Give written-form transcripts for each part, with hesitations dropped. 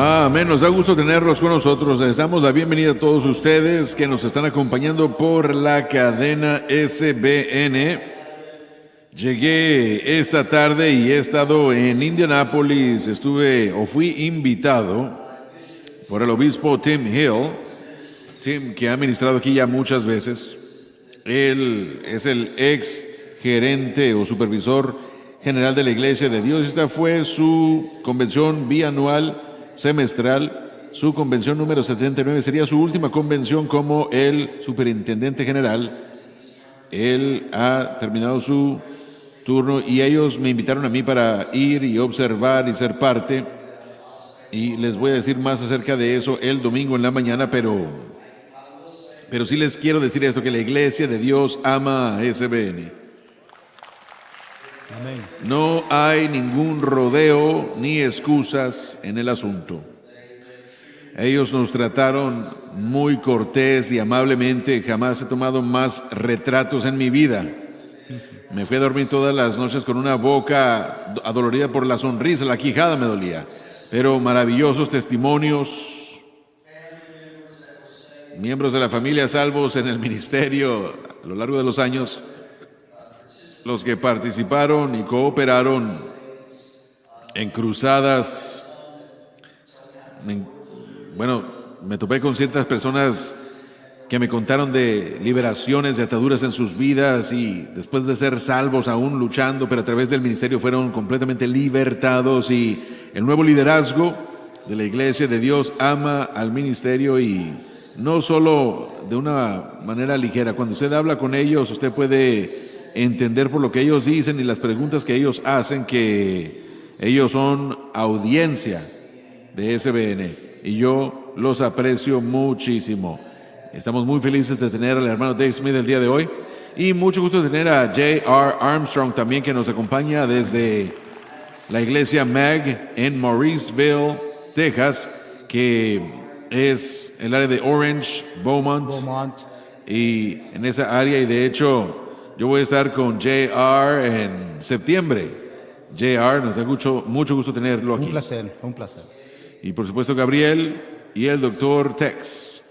Amén, nos da gusto tenerlos con nosotros. Les damos la bienvenida a todos ustedes que nos están acompañando por la cadena SBN. Llegué esta tarde y he estado en Indianápolis. Fui invitado por el obispo Tim Hill. Tim, que ha ministrado aquí ya muchas veces. Él es el ex gerente o supervisor general de la Iglesia de Dios. Esta fue su convención bianual semestral, su convención número 79, sería su última convención como el superintendente general. Él ha terminado su turno y ellos me invitaron a mí para ir y observar y ser parte, y les voy a decir más acerca de eso el domingo en la mañana, pero sí les quiero decir esto, que la Iglesia de Dios ama a SBN. Amén. No hay ningún rodeo ni excusas en el asunto. Ellos nos trataron muy cortés y amablemente. Jamás he tomado más retratos en mi vida. Me fui a dormir todas las noches con una boca adolorida por la sonrisa, la quijada me dolía. Pero maravillosos testimonios. Miembros de la familia salvos en el ministerio a lo largo de los años. Los que participaron y cooperaron en cruzadas. Me topé con ciertas personas que me contaron de liberaciones, de ataduras en sus vidas, y después de ser salvos aún luchando, pero a través del ministerio fueron completamente libertados. Y el nuevo liderazgo de la Iglesia de Dios ama al ministerio, y no solo de una manera ligera. Cuando usted habla con ellos, usted puede entender por lo que ellos dicen y las preguntas que ellos hacen, que ellos son audiencia de SBN, y yo los aprecio muchísimo. Estamos muy felices de tener al hermano Dave Smith el día de hoy, y mucho gusto de tener a J.R. Armstrong también, que nos acompaña desde la iglesia Mag en Mauriceville, Texas, que es el área de Orange, Beaumont. Y en esa área, y de hecho yo voy a estar con JR en septiembre. JR, nos da mucho gusto tenerlo aquí. Un placer. Y por supuesto Gabriel y el doctor Tex.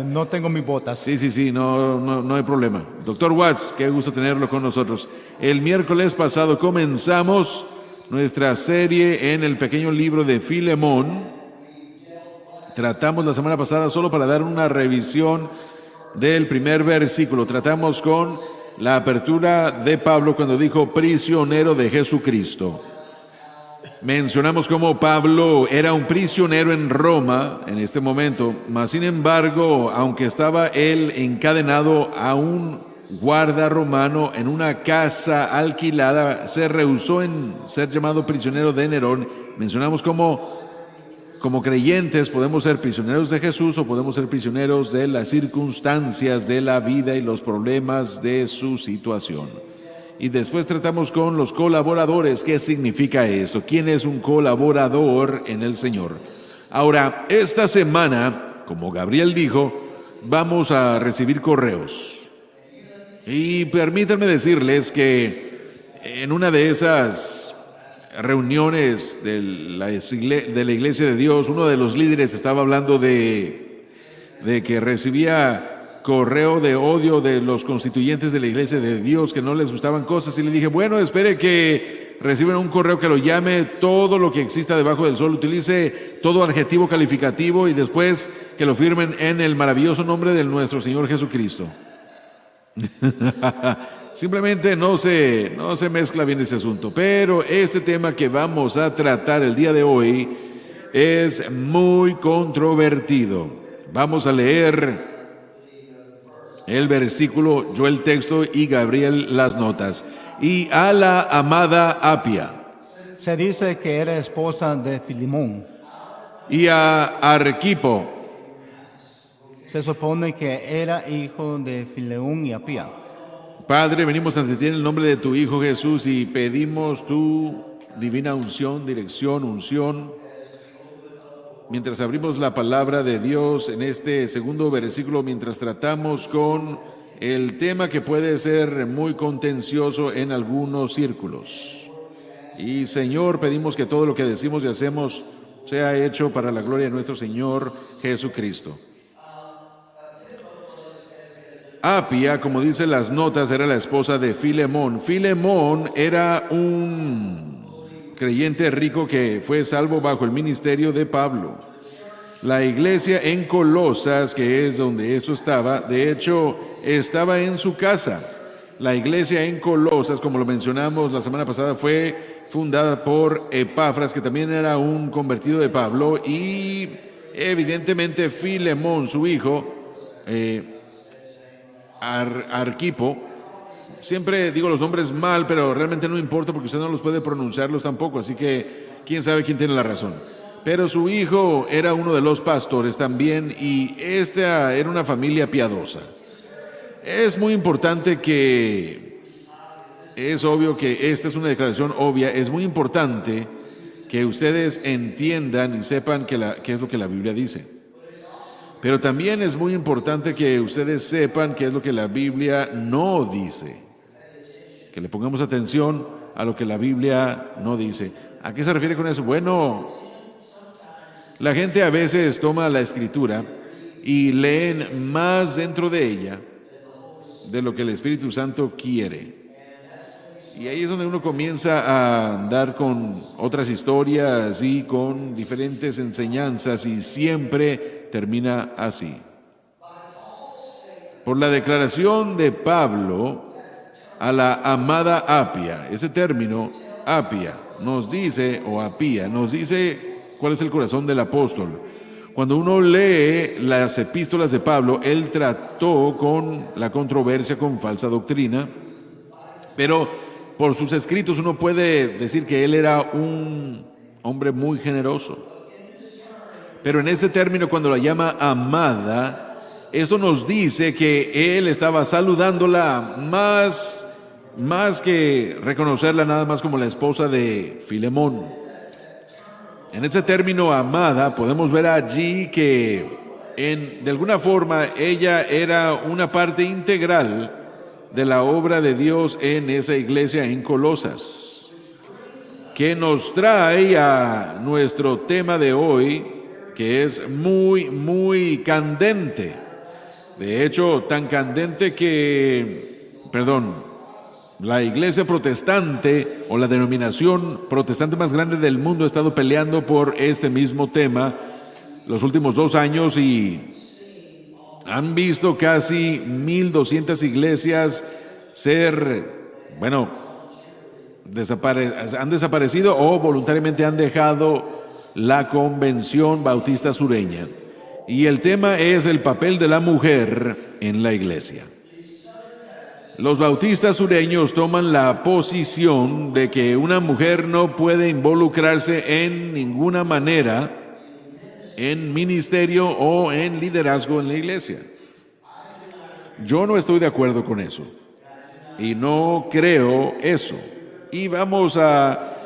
No tengo mis botas. Sí, no hay problema. Doctor Watts, qué gusto tenerlo con nosotros. El miércoles pasado comenzamos nuestra serie en el pequeño libro de Filemón. Tratamos la semana pasada, solo para dar una revisión del primer versículo, tratamos con la apertura de Pablo cuando dijo prisionero de Jesucristo. Mencionamos cómo Pablo era un prisionero en Roma en este momento, mas sin embargo, aunque estaba él encadenado a un guarda romano en una casa alquilada, se rehusó en ser llamado prisionero de Nerón. Mencionamos cómo como creyentes podemos ser prisioneros de Jesús o podemos ser prisioneros de las circunstancias de la vida y los problemas de su situación. Y después tratamos con los colaboradores. ¿Qué significa esto? ¿Quién es un colaborador en el Señor? Ahora, esta semana, como Gabriel dijo, vamos a recibir correos. Y permítanme decirles que en una de esas reuniones de la Iglesia de Dios, uno de los líderes estaba hablando de que recibía correo de odio de los constituyentes de la Iglesia de Dios, que no les gustaban cosas, y le dije, bueno, espere que reciban un correo que lo llame todo lo que exista debajo del sol, utilice todo adjetivo calificativo y después que lo firmen en el maravilloso nombre de nuestro Señor Jesucristo. Simplemente no se mezcla bien ese asunto. Pero este tema que vamos a tratar el día de hoy es muy controvertido. Vamos a leer el versículo, yo el texto y Gabriel las notas. Y a la amada Apia. Se dice que era esposa de Filemón. Y a Arquipo. Se supone que era hijo de Filemón y Apia. Padre, venimos ante ti en el nombre de tu Hijo Jesús y pedimos tu divina unción, dirección, unción. Mientras abrimos la palabra de Dios en este segundo versículo, mientras tratamos con el tema que puede ser muy contencioso en algunos círculos. Y Señor, pedimos que todo lo que decimos y hacemos sea hecho para la gloria de nuestro Señor Jesucristo. Apia, como dicen las notas, era la esposa de Filemón. Filemón era un creyente rico que fue salvo bajo el ministerio de Pablo. La iglesia en Colosas, que es donde eso estaba, de hecho, estaba en su casa. La iglesia en Colosas, como lo mencionamos la semana pasada, fue fundada por Epafras, que también era un convertido de Pablo, y evidentemente Filemón, su hijo, Arquipo, siempre digo los nombres mal, pero realmente no importa porque usted no los puede pronunciarlos tampoco, así que quién sabe quién tiene la razón. Pero su hijo era uno de los pastores también, y esta era una familia piadosa. Es muy importante es obvio que esta es una declaración obvia, es muy importante que ustedes entiendan y sepan qué es lo que la Biblia dice. Pero también es muy importante que ustedes sepan qué es lo que la Biblia no dice. Que le pongamos atención a lo que la Biblia no dice. ¿A qué se refiere con eso? Bueno, la gente a veces toma la Escritura y leen más dentro de ella de lo que el Espíritu Santo quiere. Y ahí es donde uno comienza a andar con otras historias y con diferentes enseñanzas, y siempre termina así. Por la declaración de Pablo a la amada Apia, ese término Apia nos dice, o Apia, nos dice cuál es el corazón del apóstol. Cuando uno lee las epístolas de Pablo, él trató con la controversia, con falsa doctrina, pero por sus escritos uno puede decir que él era un hombre muy generoso. Pero en este término, cuando la llama amada, esto nos dice que él estaba saludándola más que reconocerla nada más como la esposa de Filemón. En ese término amada podemos ver allí que de alguna forma ella era una parte integral de la obra de Dios en esa iglesia en Colosas, que nos trae a nuestro tema de hoy, que es muy, muy candente. De hecho, tan candente que, la iglesia protestante o la denominación protestante más grande del mundo ha estado peleando por este mismo tema los últimos 2 años, y han visto casi 1,200 iglesias han desaparecido o voluntariamente han dejado la Convención Bautista Sureña. Y el tema es el papel de la mujer en la iglesia. Los bautistas sureños toman la posición de que una mujer no puede involucrarse en ninguna manera en ministerio o en liderazgo en la iglesia. Yo no estoy de acuerdo con eso y no creo eso. Y vamos a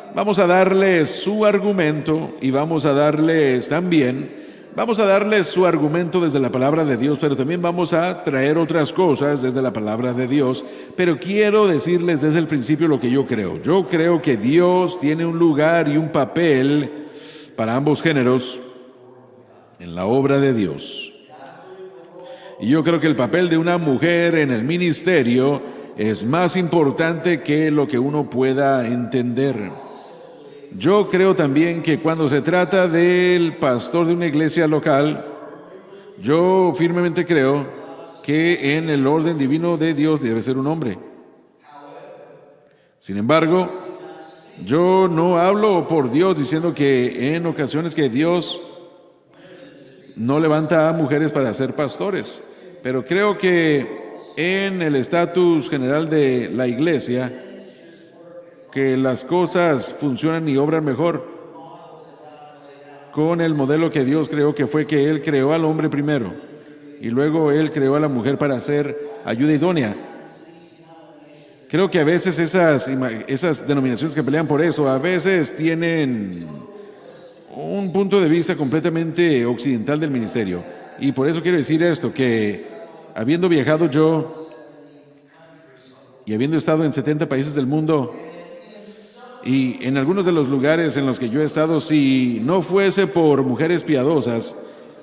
darles su argumento, y vamos a darles su argumento desde la palabra de Dios, pero también vamos a traer otras cosas desde la palabra de Dios. Pero quiero decirles desde el principio lo que yo creo. Yo creo que Dios tiene un lugar y un papel para ambos géneros en la obra de Dios. Y yo creo que el papel de una mujer en el ministerio es más importante que lo que uno pueda entender. Yo creo también que cuando se trata del pastor de una iglesia local, yo firmemente creo que en el orden divino de Dios debe ser un hombre. Sin embargo, yo no hablo por Dios diciendo que en ocasiones que Dios no levanta a mujeres para ser pastores, pero creo que en el estatus general de la iglesia, que las cosas funcionan y obran mejor con el modelo que Dios creó, que fue que Él creó al hombre primero y luego Él creó a la mujer para ser ayuda idónea. Creo que a veces esas denominaciones que pelean por eso, a veces tienen un punto de vista completamente occidental del ministerio. Y por eso quiero decir esto, que habiendo viajado yo y habiendo estado en 70 países del mundo, Y en algunos de los lugares en los que yo he estado, si no fuese por mujeres piadosas,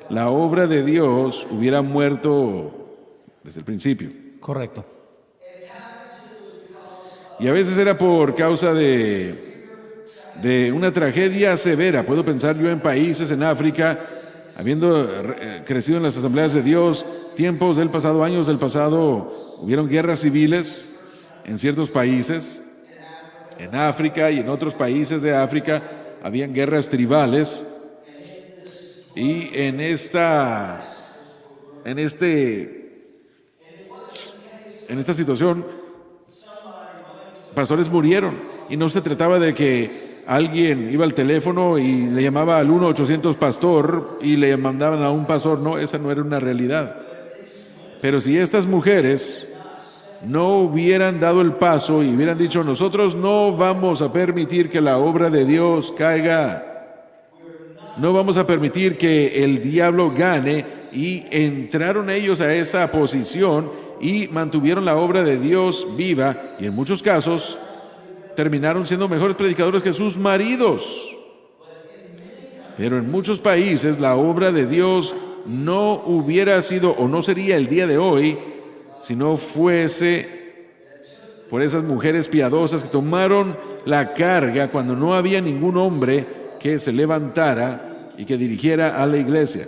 la obra de Dios hubiera muerto desde el principio. Correcto. Y a veces era por causa de una tragedia severa. Puedo pensar yo en países en África, habiendo crecido en las asambleas de Dios, tiempos del pasado, años del pasado, hubieron guerras civiles en ciertos países. En África y en otros países de África habían guerras tribales. Y en esta situación, pastores murieron. Y no se trataba de que alguien iba al teléfono y le llamaba al 1-800 pastor y le mandaban a un pastor. No, esa no era una realidad. Pero si estas mujeres no hubieran dado el paso y hubieran dicho, nosotros no vamos a permitir que la obra de Dios caiga, no vamos a permitir que el diablo gane, y entraron ellos a esa posición y mantuvieron la obra de Dios viva, y en muchos casos terminaron siendo mejores predicadores que sus maridos. Pero en muchos países la obra de Dios no hubiera sido o no sería el día de hoy si no fuese por esas mujeres piadosas que tomaron la carga cuando no había ningún hombre que se levantara y que dirigiera a la iglesia.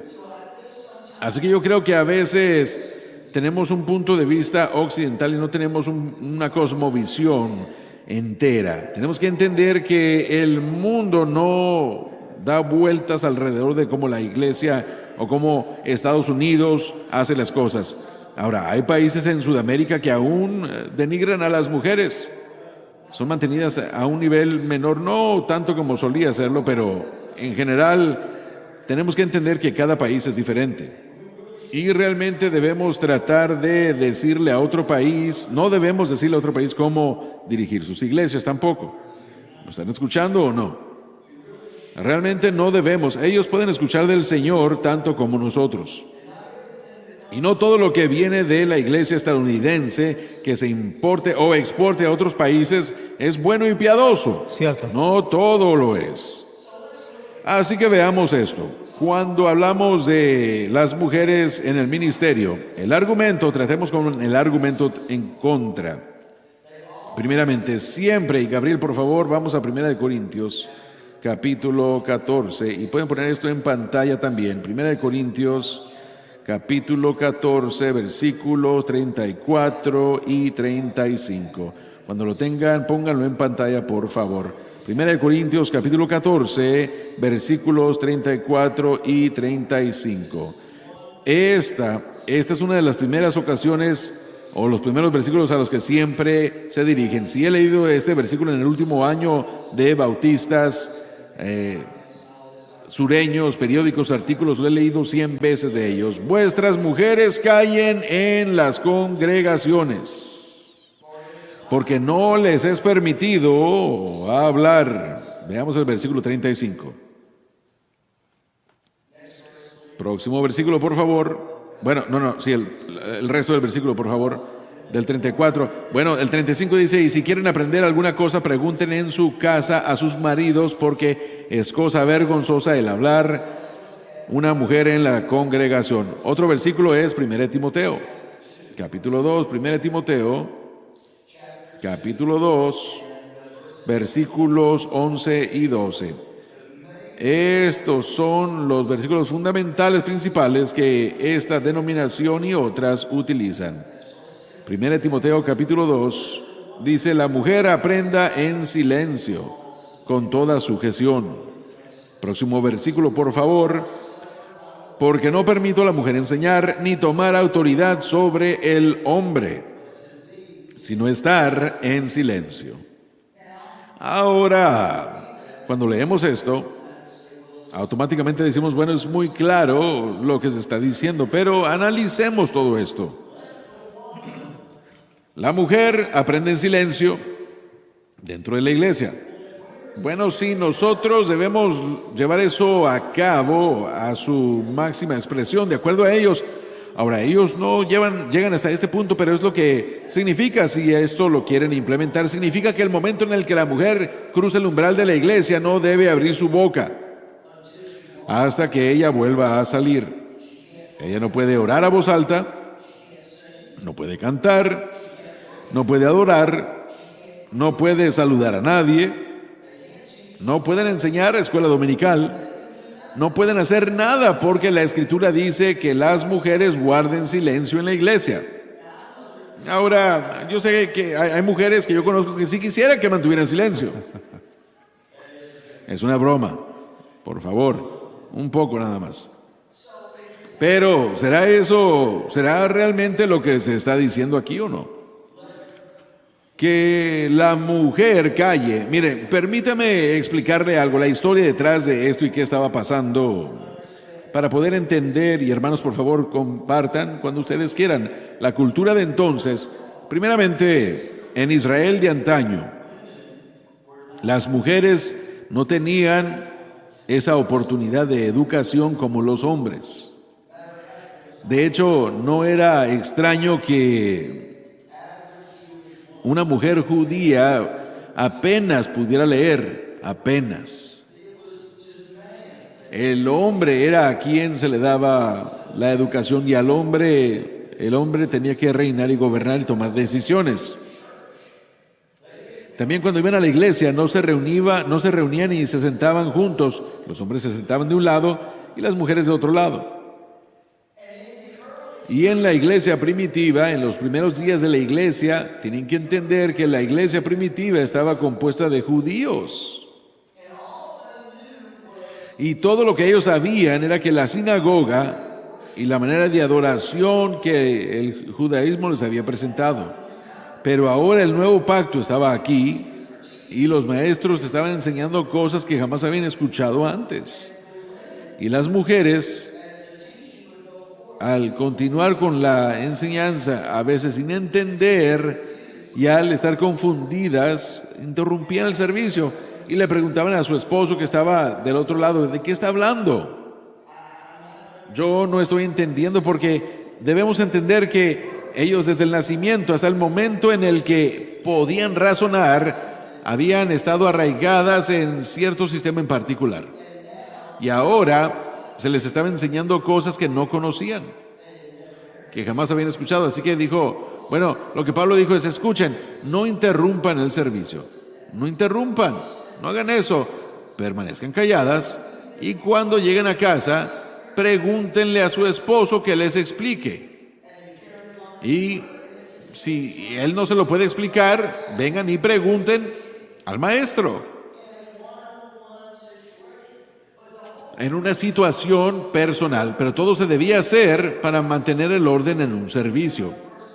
Así que yo creo que a veces tenemos un punto de vista occidental y no tenemos una cosmovisión entera. Tenemos que entender que el mundo no da vueltas alrededor de cómo la iglesia o cómo Estados Unidos hace las cosas. Ahora, hay países en Sudamérica que aún denigran a las mujeres. Son mantenidas a un nivel menor, no tanto como solía serlo, pero en general tenemos que entender que cada país es diferente. Y realmente debemos tratar de decirle a otro país, no debemos decirle a otro país cómo dirigir sus iglesias tampoco. ¿Me están escuchando o no? Realmente no debemos. Ellos pueden escuchar del Señor tanto como nosotros. Y no todo lo que viene de la iglesia estadounidense que se importe o exporte a otros países es bueno y piadoso. Cierto. No todo lo es. Así que veamos esto. Cuando hablamos de las mujeres en el ministerio, tratemos con el argumento en contra. Primeramente, siempre, y Gabriel, por favor, vamos a 1 Corintios, capítulo 14, y pueden poner esto en pantalla también. 1 Corintios, capítulo 14, versículos 34 y 35. Cuando lo tengan, pónganlo en pantalla, por favor. 1 Corintios, capítulo 14, versículos 34 y 35. Esta es una de las primeras ocasiones o los primeros versículos a los que siempre se dirigen. Si he leído este versículo en el último año de bautistas, sureños, periódicos, artículos, lo he leído 100 veces de ellos. Vuestras mujeres callen en las congregaciones, porque no les es permitido hablar. Veamos el versículo 35. Próximo versículo, por favor. Bueno, el resto del versículo, por favor, del 34. Bueno, el 35 dice, y si quieren aprender alguna cosa, pregunten en su casa a sus maridos, porque es cosa vergonzosa el hablar una mujer en la congregación. Otro versículo es 1 Timoteo, capítulo 2, 1 Timoteo, capítulo 2, versículos 11 y 12. Estos son los versículos fundamentales principales que esta denominación y otras utilizan. 1 Timoteo capítulo 2 dice, la mujer aprenda en silencio, con toda sujeción. Próximo versículo, por favor. Porque no permito a la mujer enseñar ni tomar autoridad sobre el hombre, sino estar en silencio. Ahora, cuando leemos esto, automáticamente decimos, bueno, es muy claro lo que se está diciendo, pero analicemos todo esto. La mujer aprende en silencio dentro de la iglesia. Bueno, sí, nosotros debemos llevar eso a cabo a su máxima expresión, de acuerdo a ellos. Ahora, ellos no llegan hasta este punto, pero es lo que significa, si esto lo quieren implementar, significa que el momento en el que la mujer cruza el umbral de la iglesia no debe abrir su boca hasta que ella vuelva a salir. Ella no puede orar a voz alta, no puede cantar, no puede adorar, no puede saludar a nadie, no pueden enseñar escuela dominical, no pueden hacer nada porque la Escritura dice que las mujeres guarden silencio en la iglesia. Ahora, yo sé que hay mujeres que yo conozco que sí quisieran que mantuvieran silencio. Es una broma, por favor, un poco nada más. Pero, ¿será realmente lo que se está diciendo aquí o no? Que la mujer calle. Mire, permítame explicarle algo, la historia detrás de esto y qué estaba pasando, para poder entender, y hermanos, por favor, compartan cuando ustedes quieran, la cultura de entonces. Primeramente, en Israel de antaño, las mujeres no tenían esa oportunidad de educación como los hombres. De hecho, no era extraño que una mujer judía apenas pudiera leer, apenas. El hombre era a quien se le daba la educación, y el hombre tenía que reinar y gobernar y tomar decisiones. También cuando iban a la iglesia no se reunían y se sentaban juntos. Los hombres se sentaban de un lado y las mujeres de otro lado. Y en la iglesia primitiva, en los primeros días de la iglesia, tienen que entender que la iglesia primitiva estaba compuesta de judíos. Y todo lo que ellos sabían era que la sinagoga y la manera de adoración que el judaísmo les había presentado. Pero ahora el nuevo pacto estaba aquí y los maestros estaban enseñando cosas que jamás habían escuchado antes. Y las mujeres, al continuar con la enseñanza, a veces sin entender y al estar confundidas, interrumpían el servicio y le preguntaban a su esposo, que estaba del otro lado, ¿de qué está hablando? Yo no estoy entendiendo, porque debemos entender que ellos desde el nacimiento hasta el momento en el que podían razonar, habían estado arraigadas en cierto sistema en particular. Y ahora se les estaba enseñando cosas que no conocían, que jamás habían escuchado. Así que dijo, bueno, lo que Pablo dijo es: escuchen, no interrumpan el servicio, no interrumpan, no hagan eso, permanezcan calladas, y cuando lleguen a casa, pregúntenle a su esposo que les explique. Y si él no se lo puede explicar, vengan y pregunten al maestro. En una situación personal, pero todo se debía hacer para mantener el orden en un servicio.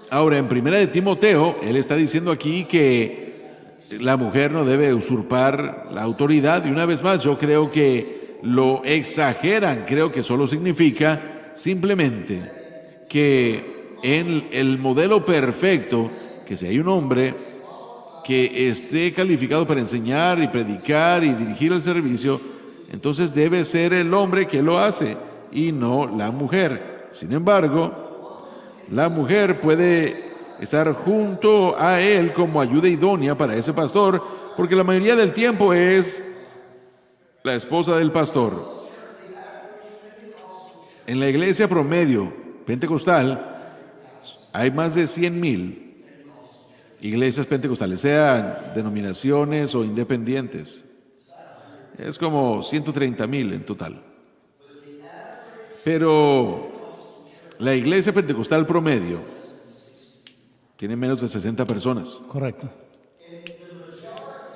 Ahora, en 1 de Timoteo, él está diciendo aquí que la mujer no debe usurpar la autoridad, y una vez más, yo creo que lo exageran. Creo que solo significa simplemente que en el modelo perfecto, que si hay un hombre que esté calificado para enseñar y predicar y dirigir el servicio, entonces debe ser el hombre que lo hace y no la mujer. Sin embargo, la mujer puede estar junto a él como ayuda idónea para ese pastor, porque la mayoría del tiempo es la esposa del pastor. En la iglesia promedio pentecostal hay más de 100,000 iglesias pentecostales, sean denominaciones o independientes. Es como 130,000 en total. Pero la iglesia pentecostal promedio tiene menos de 60 personas. Correcto.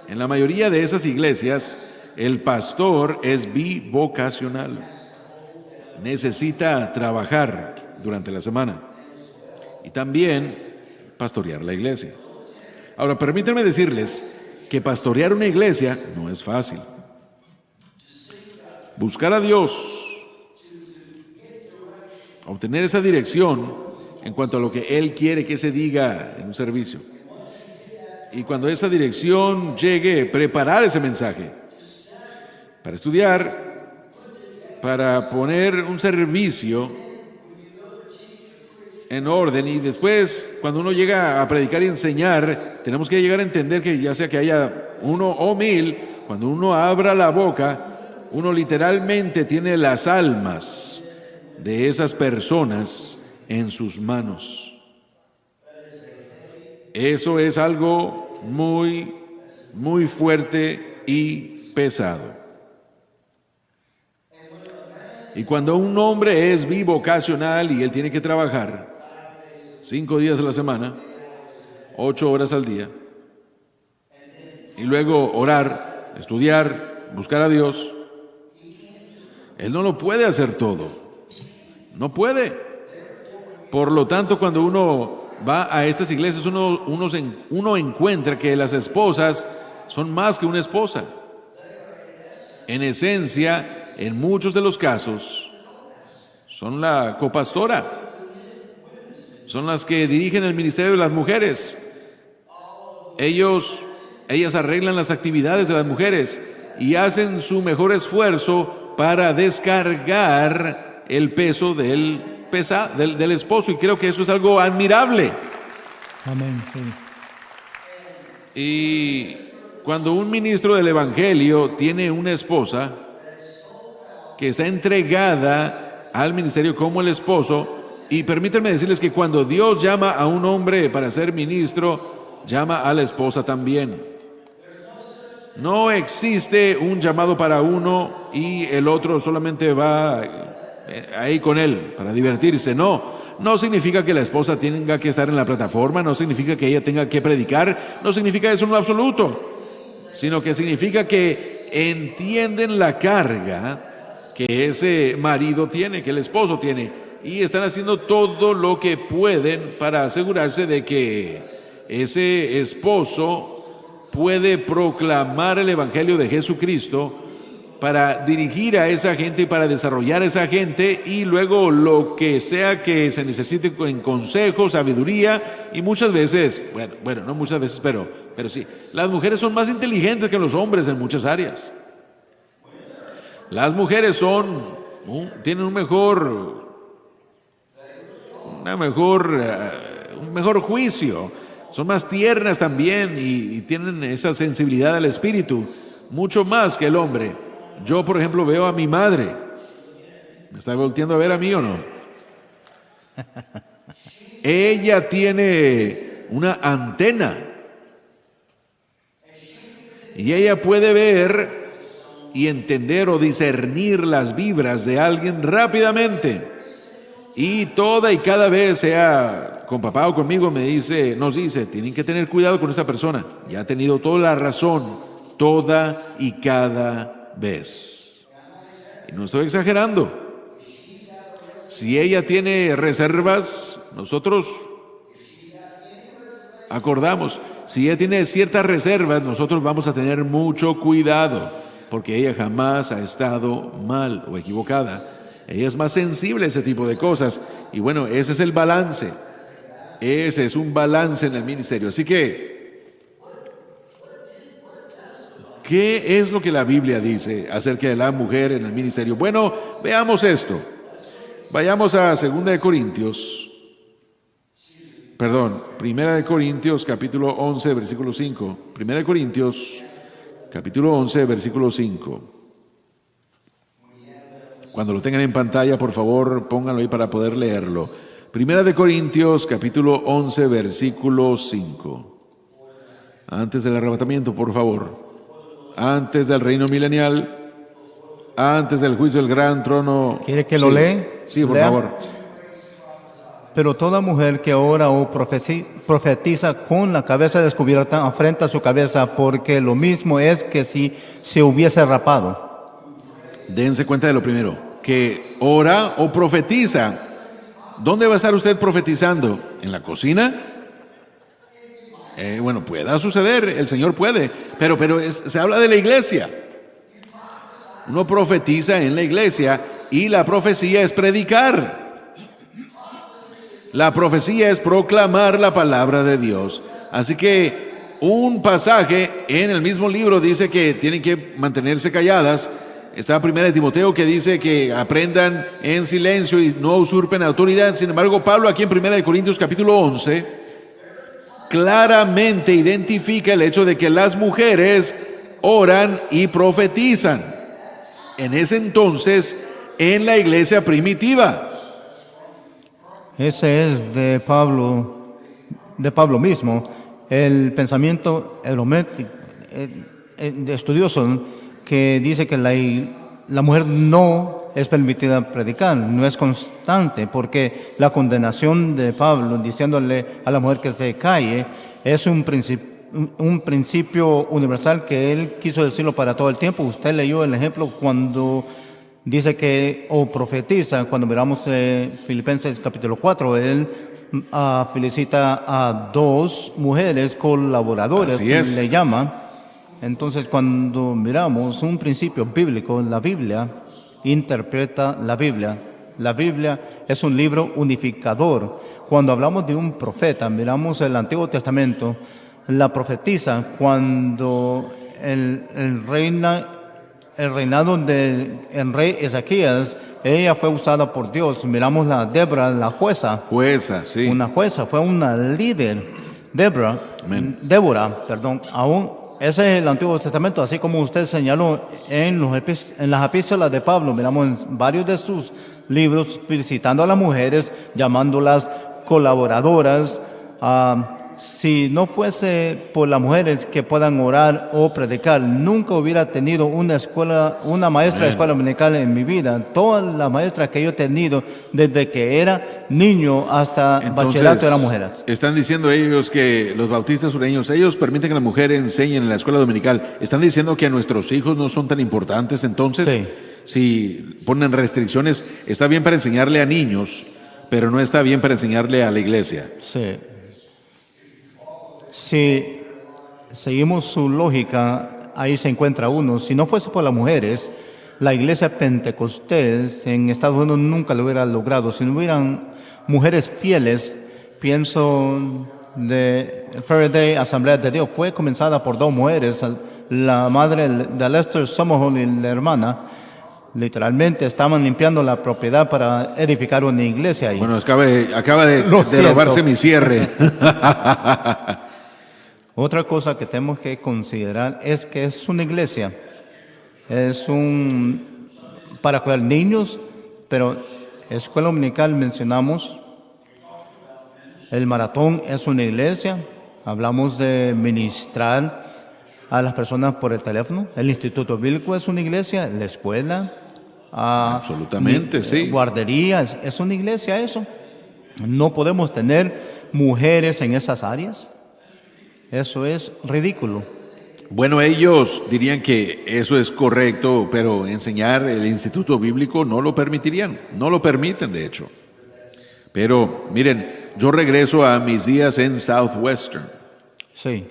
En la mayoría de esas iglesias, el pastor es bivocacional. Necesita trabajar durante la semana y también pastorear la iglesia. Ahora, permítanme decirles que pastorear una iglesia no es fácil. Buscar a Dios, obtener esa dirección en cuanto a lo que Él quiere que se diga en un servicio. Y cuando esa dirección llegue, preparar ese mensaje para estudiar, para poner un servicio en orden, y después cuando uno llega a predicar y enseñar, tenemos que llegar a entender que ya sea que haya 1 o 1000, cuando uno abra la boca, uno literalmente tiene las almas de esas personas en sus manos. Eso es algo muy, muy fuerte y pesado. Y cuando un hombre es bivocacional y él tiene que trabajar 5 días a la semana, 8 horas al día, y luego orar, estudiar, buscar a Dios, él no lo puede hacer todo. No puede. Por lo tanto, cuando uno va a estas iglesias, uno encuentra que las esposas son más que una esposa. En esencia, en muchos de los casos, son la copastora. Son las que dirigen el ministerio de las mujeres. Ellas arreglan las actividades de las mujeres y hacen su mejor esfuerzo para descargar el peso del esposo, y creo que eso es algo admirable. Amén, sí. Y cuando un ministro del evangelio tiene una esposa que está entregada al ministerio como el esposo, y permítanme decirles que cuando Dios llama a un hombre para ser ministro, llama a la esposa también. No existe un llamado para uno y el otro solamente va ahí con él para divertirse. No significa que la esposa tenga que estar en la plataforma, no significa que ella tenga que predicar, no significa eso en lo absoluto, sino que significa que entienden la carga que ese marido tiene, que el esposo tiene, y están haciendo todo lo que pueden para asegurarse de que ese esposo puede proclamar el evangelio de Jesucristo, para dirigir a esa gente y para desarrollar a esa gente, y luego lo que sea que se necesite en consejo, sabiduría, y muchas veces, bueno, no muchas veces, pero sí, las mujeres son más inteligentes que los hombres en muchas áreas. Las mujeres tienen un mejor juicio, son más tiernas también y tienen esa sensibilidad al espíritu, mucho más que el hombre. Yo, por ejemplo, veo a mi madre. ¿Me está volteando a ver a mí o no? Ella tiene una antena y ella puede ver y entender o discernir las vibras de alguien rápidamente. Y toda y cada vez, sea con papá o conmigo, nos dice, tienen que tener cuidado con esta persona. Y ha tenido toda la razón, toda y cada vez. Y no estoy exagerando. Si ella tiene reservas, nosotros acordamos. Si ella tiene ciertas reservas, nosotros vamos a tener mucho cuidado, porque ella jamás ha estado mal o equivocada. Ella es más sensible a ese tipo de cosas. Y bueno, ese es el balance. Ese es un balance en el ministerio. Así que, ¿qué es lo que la Biblia dice acerca de la mujer en el ministerio? Bueno, veamos esto. Vayamos a 1 Corintios, capítulo 11, versículo 5. 1 Corintios, capítulo 11, versículo 5. Cuando lo tengan en pantalla, por favor, pónganlo ahí para poder leerlo. 1 Corintios, capítulo 11, versículo 5. Antes del arrebatamiento, por favor. Antes del reino milenial. Antes del juicio del gran trono. ¿Quiere que lo lea? Sí, por favor. Pero toda mujer que ora o profetiza con la cabeza descubierta afrenta su cabeza, porque lo mismo es que si se hubiese rapado. Dense cuenta de lo primero, que ora o profetiza. ¿Dónde va a estar usted profetizando? ¿En la cocina? Bueno, pueda suceder, el Señor puede, pero se habla de la iglesia. Uno profetiza en la iglesia y la profecía es predicar. La profecía es proclamar la palabra de Dios. Así que un pasaje en el mismo libro dice que tienen que mantenerse calladas, Está 1 Timoteo que dice que aprendan en silencio y no usurpen autoridad. Sin embargo, Pablo aquí en 1 Corintios capítulo 11 claramente identifica el hecho de que las mujeres oran y profetizan. En ese entonces, en la iglesia primitiva. Ese es de Pablo mismo, el pensamiento estudioso que dice que la mujer no es permitida predicar, no es constante, porque la condenación de Pablo diciéndole a la mujer que se calle es un principio universal que él quiso decirlo para todo el tiempo. Usted leyó el ejemplo cuando dice que profetiza, cuando miramos Filipenses capítulo 4, él felicita a 2 mujeres colaboradoras, Así es. le llama. Entonces, cuando miramos un principio bíblico, la Biblia interpreta la Biblia. La Biblia es un libro unificador. Cuando hablamos de un profeta, miramos el Antiguo Testamento, la profetiza cuando el reinado del rey Ezequías, ella fue usada por Dios. Miramos la Débora, la jueza. Jueza, sí. Una jueza, fue una líder. Débora, aún ese es el Antiguo Testamento, así como usted señaló en las epístolas de Pablo. Miramos en varios de sus libros felicitando a las mujeres, llamándolas colaboradoras. Si no fuese por las mujeres que puedan orar o predicar, nunca hubiera tenido una maestra de escuela dominical en mi vida. Todas las maestras que yo he tenido desde que era niño hasta bachillerato eran mujeres. Están diciendo ellos que los bautistas sureños, ellos permiten que la mujer enseñe en la escuela dominical. ¿Están diciendo que a nuestros hijos no son tan importantes entonces? Sí. Si ponen restricciones, está bien para enseñarle a niños, pero no está bien para enseñarle a la iglesia. Sí. Si seguimos su lógica, ahí se encuentra uno. Si no fuese por las mujeres, la iglesia pentecostés en Estados Unidos nunca lo hubiera logrado. Si no hubieran mujeres fieles, pienso de Faraday Asamblea de Dios, fue comenzada por 2 mujeres, la madre de Lester Summerall y la hermana. Literalmente estaban limpiando la propiedad para edificar una iglesia ahí. Bueno, acaba de robarse mi cierre. Otra cosa que tenemos que considerar es que es una iglesia. Es para cuidar niños, pero escuela dominical mencionamos. El maratón es una iglesia. Hablamos de ministrar a las personas por el teléfono. El instituto bíblico es una iglesia. La escuela. Absolutamente, sí. Guardería, es una iglesia eso. No podemos tener mujeres en esas áreas. Eso es ridículo. Bueno, ellos dirían que eso es correcto, pero enseñar el instituto bíblico no lo permitirían. No lo permiten, de hecho. Pero, miren, yo regreso a mis días en Southwestern. Sí.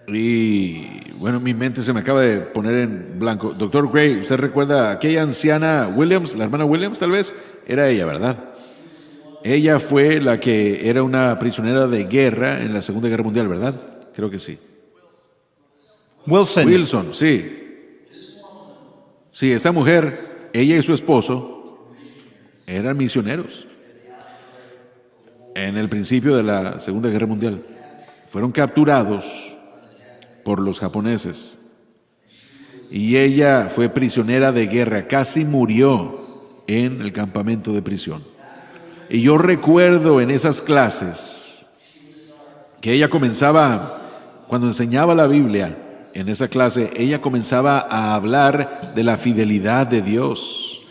Y, bueno, mi mente se me acaba de poner en blanco. Doctor Gray, ¿usted recuerda a aquella anciana Williams, la hermana Williams tal vez? Era ella, ¿verdad? Ella fue la que era una prisionera de guerra en la Segunda Guerra Mundial, ¿verdad? Creo que sí. Wilson, sí. Sí, esta mujer, ella y su esposo eran misioneros en el principio de la Segunda Guerra Mundial. Fueron capturados por los japoneses y ella fue prisionera de guerra, casi murió en el campamento de prisión. Y yo recuerdo en esas clases que ella comenzaba, cuando enseñaba la Biblia, en esa clase, ella comenzaba a hablar de la fidelidad de Dios.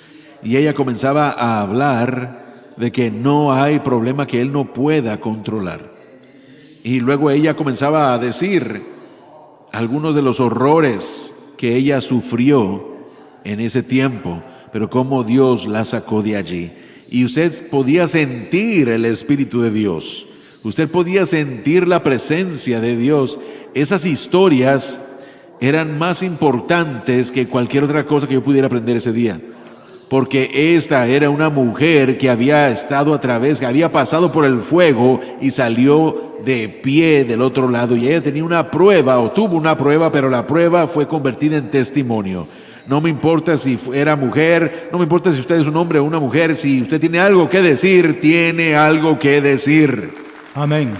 Y ella comenzaba a hablar de que no hay problema que Él no pueda controlar. Y luego ella comenzaba a decir algunos de los horrores que ella sufrió en ese tiempo, pero cómo Dios la sacó de allí. Y usted podía sentir el Espíritu de Dios. Usted podía sentir la presencia de Dios. Esas historias eran más importantes que cualquier otra cosa que yo pudiera aprender ese día. Porque esta era una mujer que había estado que había pasado por el fuego y salió de pie del otro lado. Y ella tenía una prueba, o tuvo una prueba, pero la prueba fue convertida en testimonio. No me importa si era mujer, no me importa si usted es un hombre o una mujer, si usted tiene algo que decir, tiene algo que decir. Amén.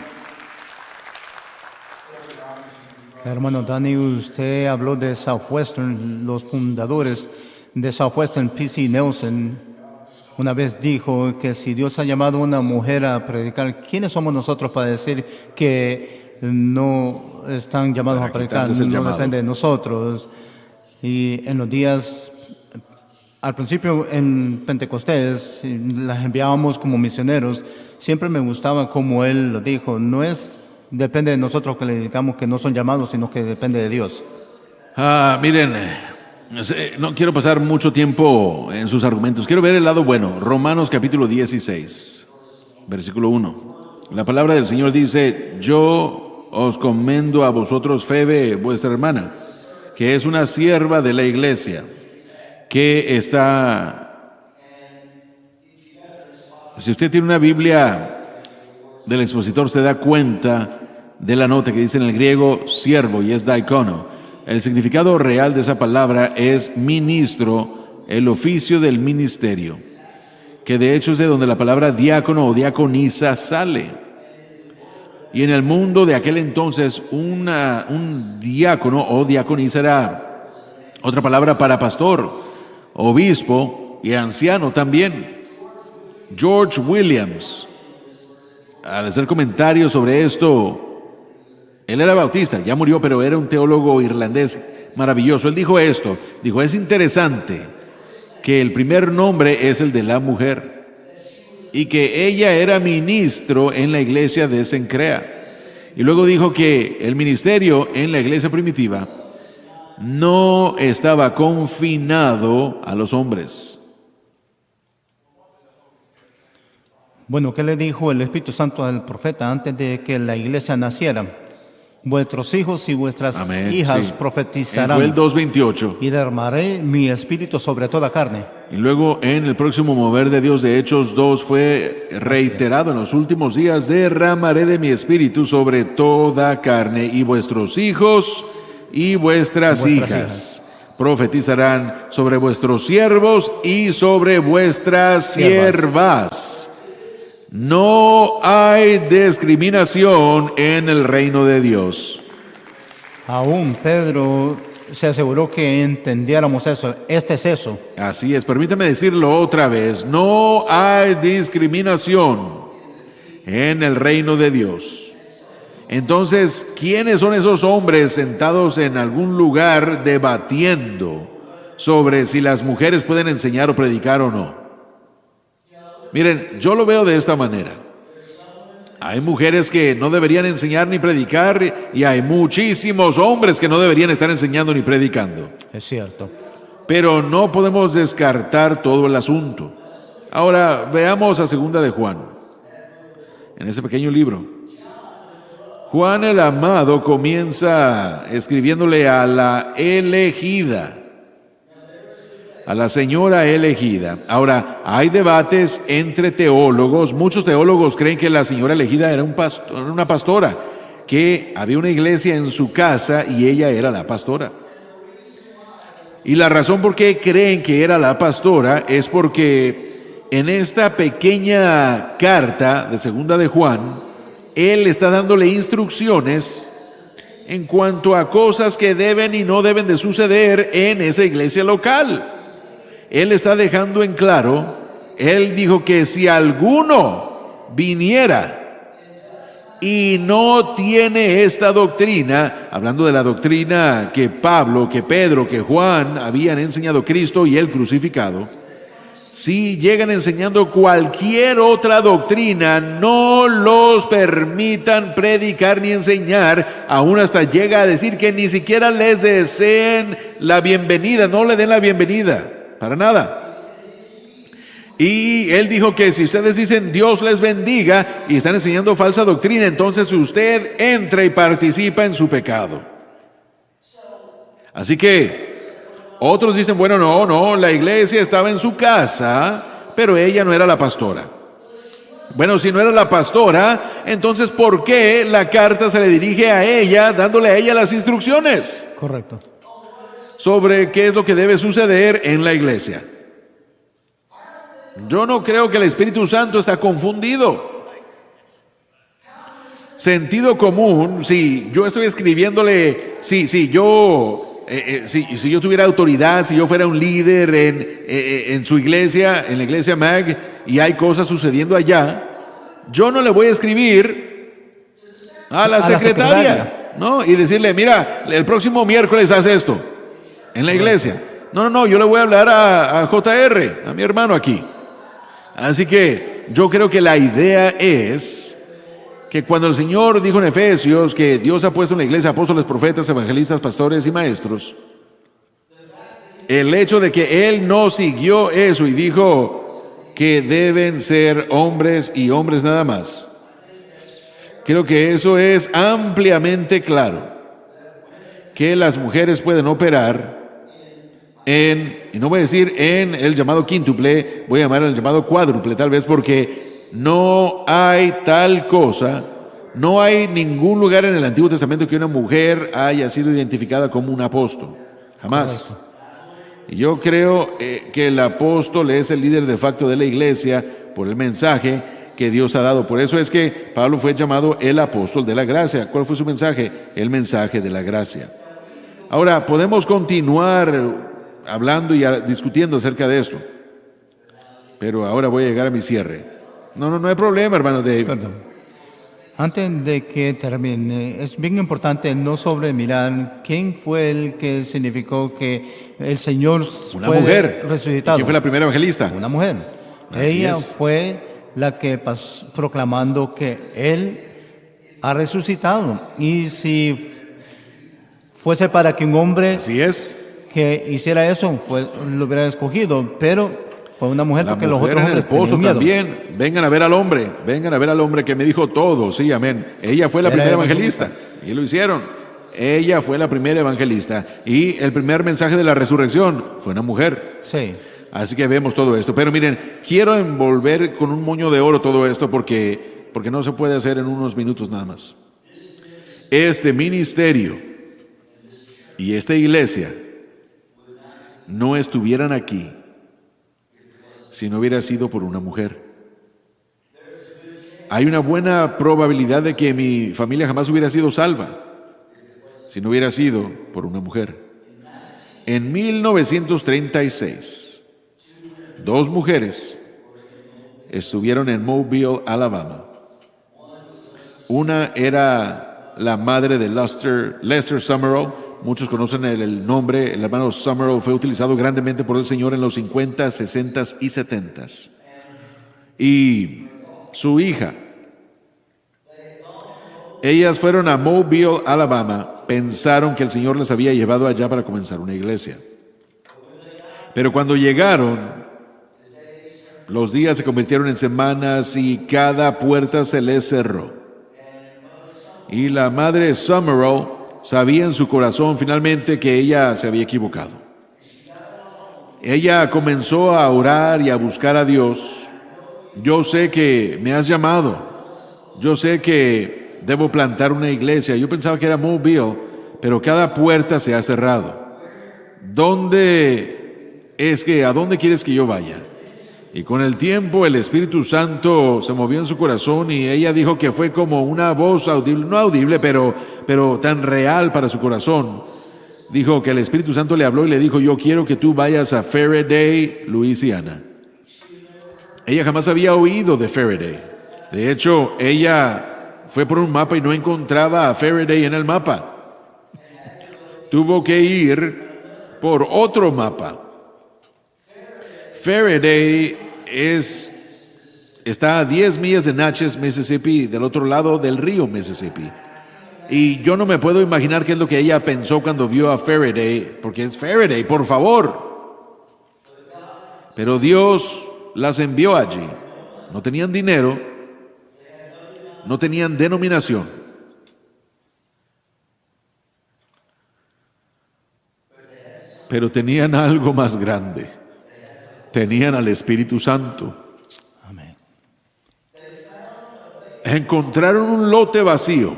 Hermano Dani, usted habló de Southwestern, los fundadores de Southwestern, P.C. Nelson, una vez dijo que si Dios ha llamado a una mujer a predicar, ¿quiénes somos nosotros para decir que no están llamados Para a predicar? quitarles el No llamado. depende de nosotros. Y en los días, al principio en Pentecostés, las enviábamos como misioneros. Siempre me gustaba como él lo dijo, depende de nosotros que le digamos que no son llamados, sino que depende de Dios. Miren, no quiero pasar mucho tiempo en sus argumentos. Quiero ver el lado bueno. Romanos capítulo 16, versículo 1. La palabra del Señor dice: yo os commendo a vosotros, Febe, vuestra hermana, que es una sierva de la iglesia, que está... Si usted tiene una Biblia del expositor, se da cuenta de la nota que dice en el griego siervo, y es daikono. El significado real de esa palabra es ministro, el oficio del ministerio, que de hecho es de donde la palabra diácono o diaconisa sale. Y en el mundo de aquel entonces, un diácono o diaconisa era otra palabra para pastor, obispo y anciano también. George Williams, al hacer comentarios sobre esto, él era bautista, ya murió, pero era un teólogo irlandés maravilloso. Él dijo esto, dijo: es interesante que el primer nombre es el de la mujer y que ella era ministro en la iglesia de Cencrea. Y luego dijo que el ministerio en la iglesia primitiva no estaba confinado a los hombres. Bueno, ¿qué le dijo el Espíritu Santo al profeta antes de que la iglesia naciera? Vuestros hijos y vuestras Amén, hijas sí. profetizarán. En Joel 2:28. Y derramaré mi espíritu sobre toda carne. Y luego en el próximo mover de Dios de Hechos 2 fue reiterado: en los últimos días derramaré de mi espíritu sobre toda carne, y vuestros hijos y vuestras hijas profetizarán, sobre vuestros siervos y sobre vuestras siervas. No hay discriminación en el reino de Dios. Aún Pedro se aseguró que entendiéramos eso. Este es eso. Así es, permítame decirlo otra vez: no hay discriminación en el reino de Dios. Entonces, ¿quiénes son esos hombres sentados en algún lugar debatiendo sobre si las mujeres pueden enseñar o predicar o no? Miren, yo lo veo de esta manera. Hay mujeres que no deberían enseñar ni predicar, y hay muchísimos hombres que no deberían estar enseñando ni predicando. Es cierto. Pero no podemos descartar todo el asunto. Ahora veamos a segunda de Juan, en ese pequeño libro. Juan el amado comienza escribiéndole a la elegida, a la señora elegida. Ahora, hay debates entre teólogos. Muchos teólogos creen que la señora elegida era una pastora, que había una iglesia en su casa y ella era la pastora. Y la razón por qué creen que era la pastora es porque en esta pequeña carta de segunda de Juan, él está dándole instrucciones en cuanto a cosas que deben y no deben de suceder en esa iglesia local. Él está dejando en claro, él dijo que si alguno viniera y no tiene esta doctrina, hablando de la doctrina que Pablo, que Pedro, que Juan habían enseñado Cristo y él crucificado, si llegan enseñando cualquier otra doctrina, no los permitan predicar ni enseñar, aún hasta llega a decir que ni siquiera les deseen la bienvenida, no le den la bienvenida. Para nada. Y él dijo que si ustedes dicen Dios les bendiga y están enseñando falsa doctrina, entonces usted entra y participa en su pecado. Así que otros dicen: bueno, no, la iglesia estaba en su casa, pero ella no era la pastora. Bueno, si no era la pastora, entonces ¿por qué la carta se le dirige a ella, dándole a ella las instrucciones? Correcto. sobre qué es lo que debe suceder en la iglesia. Yo no creo que el Espíritu Santo está confundido. Sentido común, si yo estoy escribiéndole, si yo tuviera autoridad, si yo fuera un líder en su iglesia, en la iglesia MAG, y hay cosas sucediendo allá, yo no le voy a escribir a la secretaria, ¿no? Y decirle, mira, el próximo miércoles haz esto en la iglesia. No, yo le voy a hablar a JR, a mi hermano aquí. Así que yo creo que la idea es que cuando el Señor dijo en Efesios que Dios ha puesto en la iglesia apóstoles, profetas, evangelistas, pastores y maestros, el hecho de que Él no siguió eso y dijo que deben ser hombres y hombres nada más, creo que eso es ampliamente claro, que las mujeres pueden operar y no voy a decir en el llamado quíntuple, voy a llamar el llamado cuádruple, tal vez porque no hay tal cosa, no hay ningún lugar en el Antiguo Testamento que una mujer haya sido identificada como un apóstol, jamás. Y yo creo que el apóstol es el líder de facto de la iglesia por el mensaje que Dios ha dado. Por eso es que Pablo fue llamado el apóstol de la gracia. ¿Cuál fue su mensaje? El mensaje de la gracia. Ahora, podemos continuar hablando y discutiendo acerca de esto, pero ahora voy a llegar a mi cierre. No hay problema, hermano Dave. Perdón. Antes de que termine, es bien importante no sobremirar quién fue el que significó que el Señor Una fue mujer. resucitado. ¿Quién fue la primera evangelista? Una mujer. Así Ella es. fue la que proclamando que Él ha resucitado. Y si fuese para que un hombre Así es. que hiciera eso, lo hubiera escogido, pero fue una mujer La porque los mujer otros en el hombres pozo tenían miedo. también. Vengan a ver al hombre que me dijo todo. Sí, amén. Ella fue la Era primera evangelista. evangelista y lo hicieron. Ella fue la primera evangelista y el primer mensaje de la resurrección fue una mujer. Sí. Así que vemos todo esto. Pero miren, quiero envolver con un moño de oro todo esto porque no se puede hacer en unos minutos nada más. Este ministerio y esta iglesia no estuvieran aquí si no hubiera sido por una mujer. Hay una buena probabilidad de que mi familia jamás hubiera sido salva si no hubiera sido por una mujer. En 1936, 2 mujeres estuvieron en Mobile, Alabama. Una era la madre de Lester Summerall. Muchos conocen el nombre. El hermano Summerall fue utilizado grandemente por el Señor en los 50, 60 y 70. Y su hija. Ellas fueron a Mobile, Alabama. Pensaron que el Señor les había llevado allá para comenzar una iglesia. Pero cuando llegaron, los días se convirtieron en semanas y cada puerta se les cerró. Y la madre Summerall sabía en su corazón finalmente que ella se había equivocado. Ella comenzó a orar y a buscar a Dios. Yo sé que me has llamado. Yo sé que debo plantar una iglesia. Yo pensaba que era Mobile, pero cada puerta se ha cerrado. ¿A dónde quieres que yo vaya? Y con el tiempo el Espíritu Santo se movió en su corazón y ella dijo que fue como una voz audible, no audible, pero tan real para su corazón. Dijo que el Espíritu Santo le habló y le dijo, yo quiero que tú vayas a Faraday, Luisiana. Ella jamás había oído de Faraday. De hecho, ella fue por un mapa y no encontraba a Faraday en el mapa. Tuvo que ir por otro mapa. Faraday está a 10 millas de Natchez, Mississippi, del otro lado del río Mississippi. Y yo no me puedo imaginar qué es lo que ella pensó cuando vio a Faraday, porque es Faraday, por favor. Pero Dios las envió allí. No tenían dinero, no tenían denominación. Pero tenían algo más grande. Tenían al Espíritu Santo. Amén. Encontraron un lote vacío,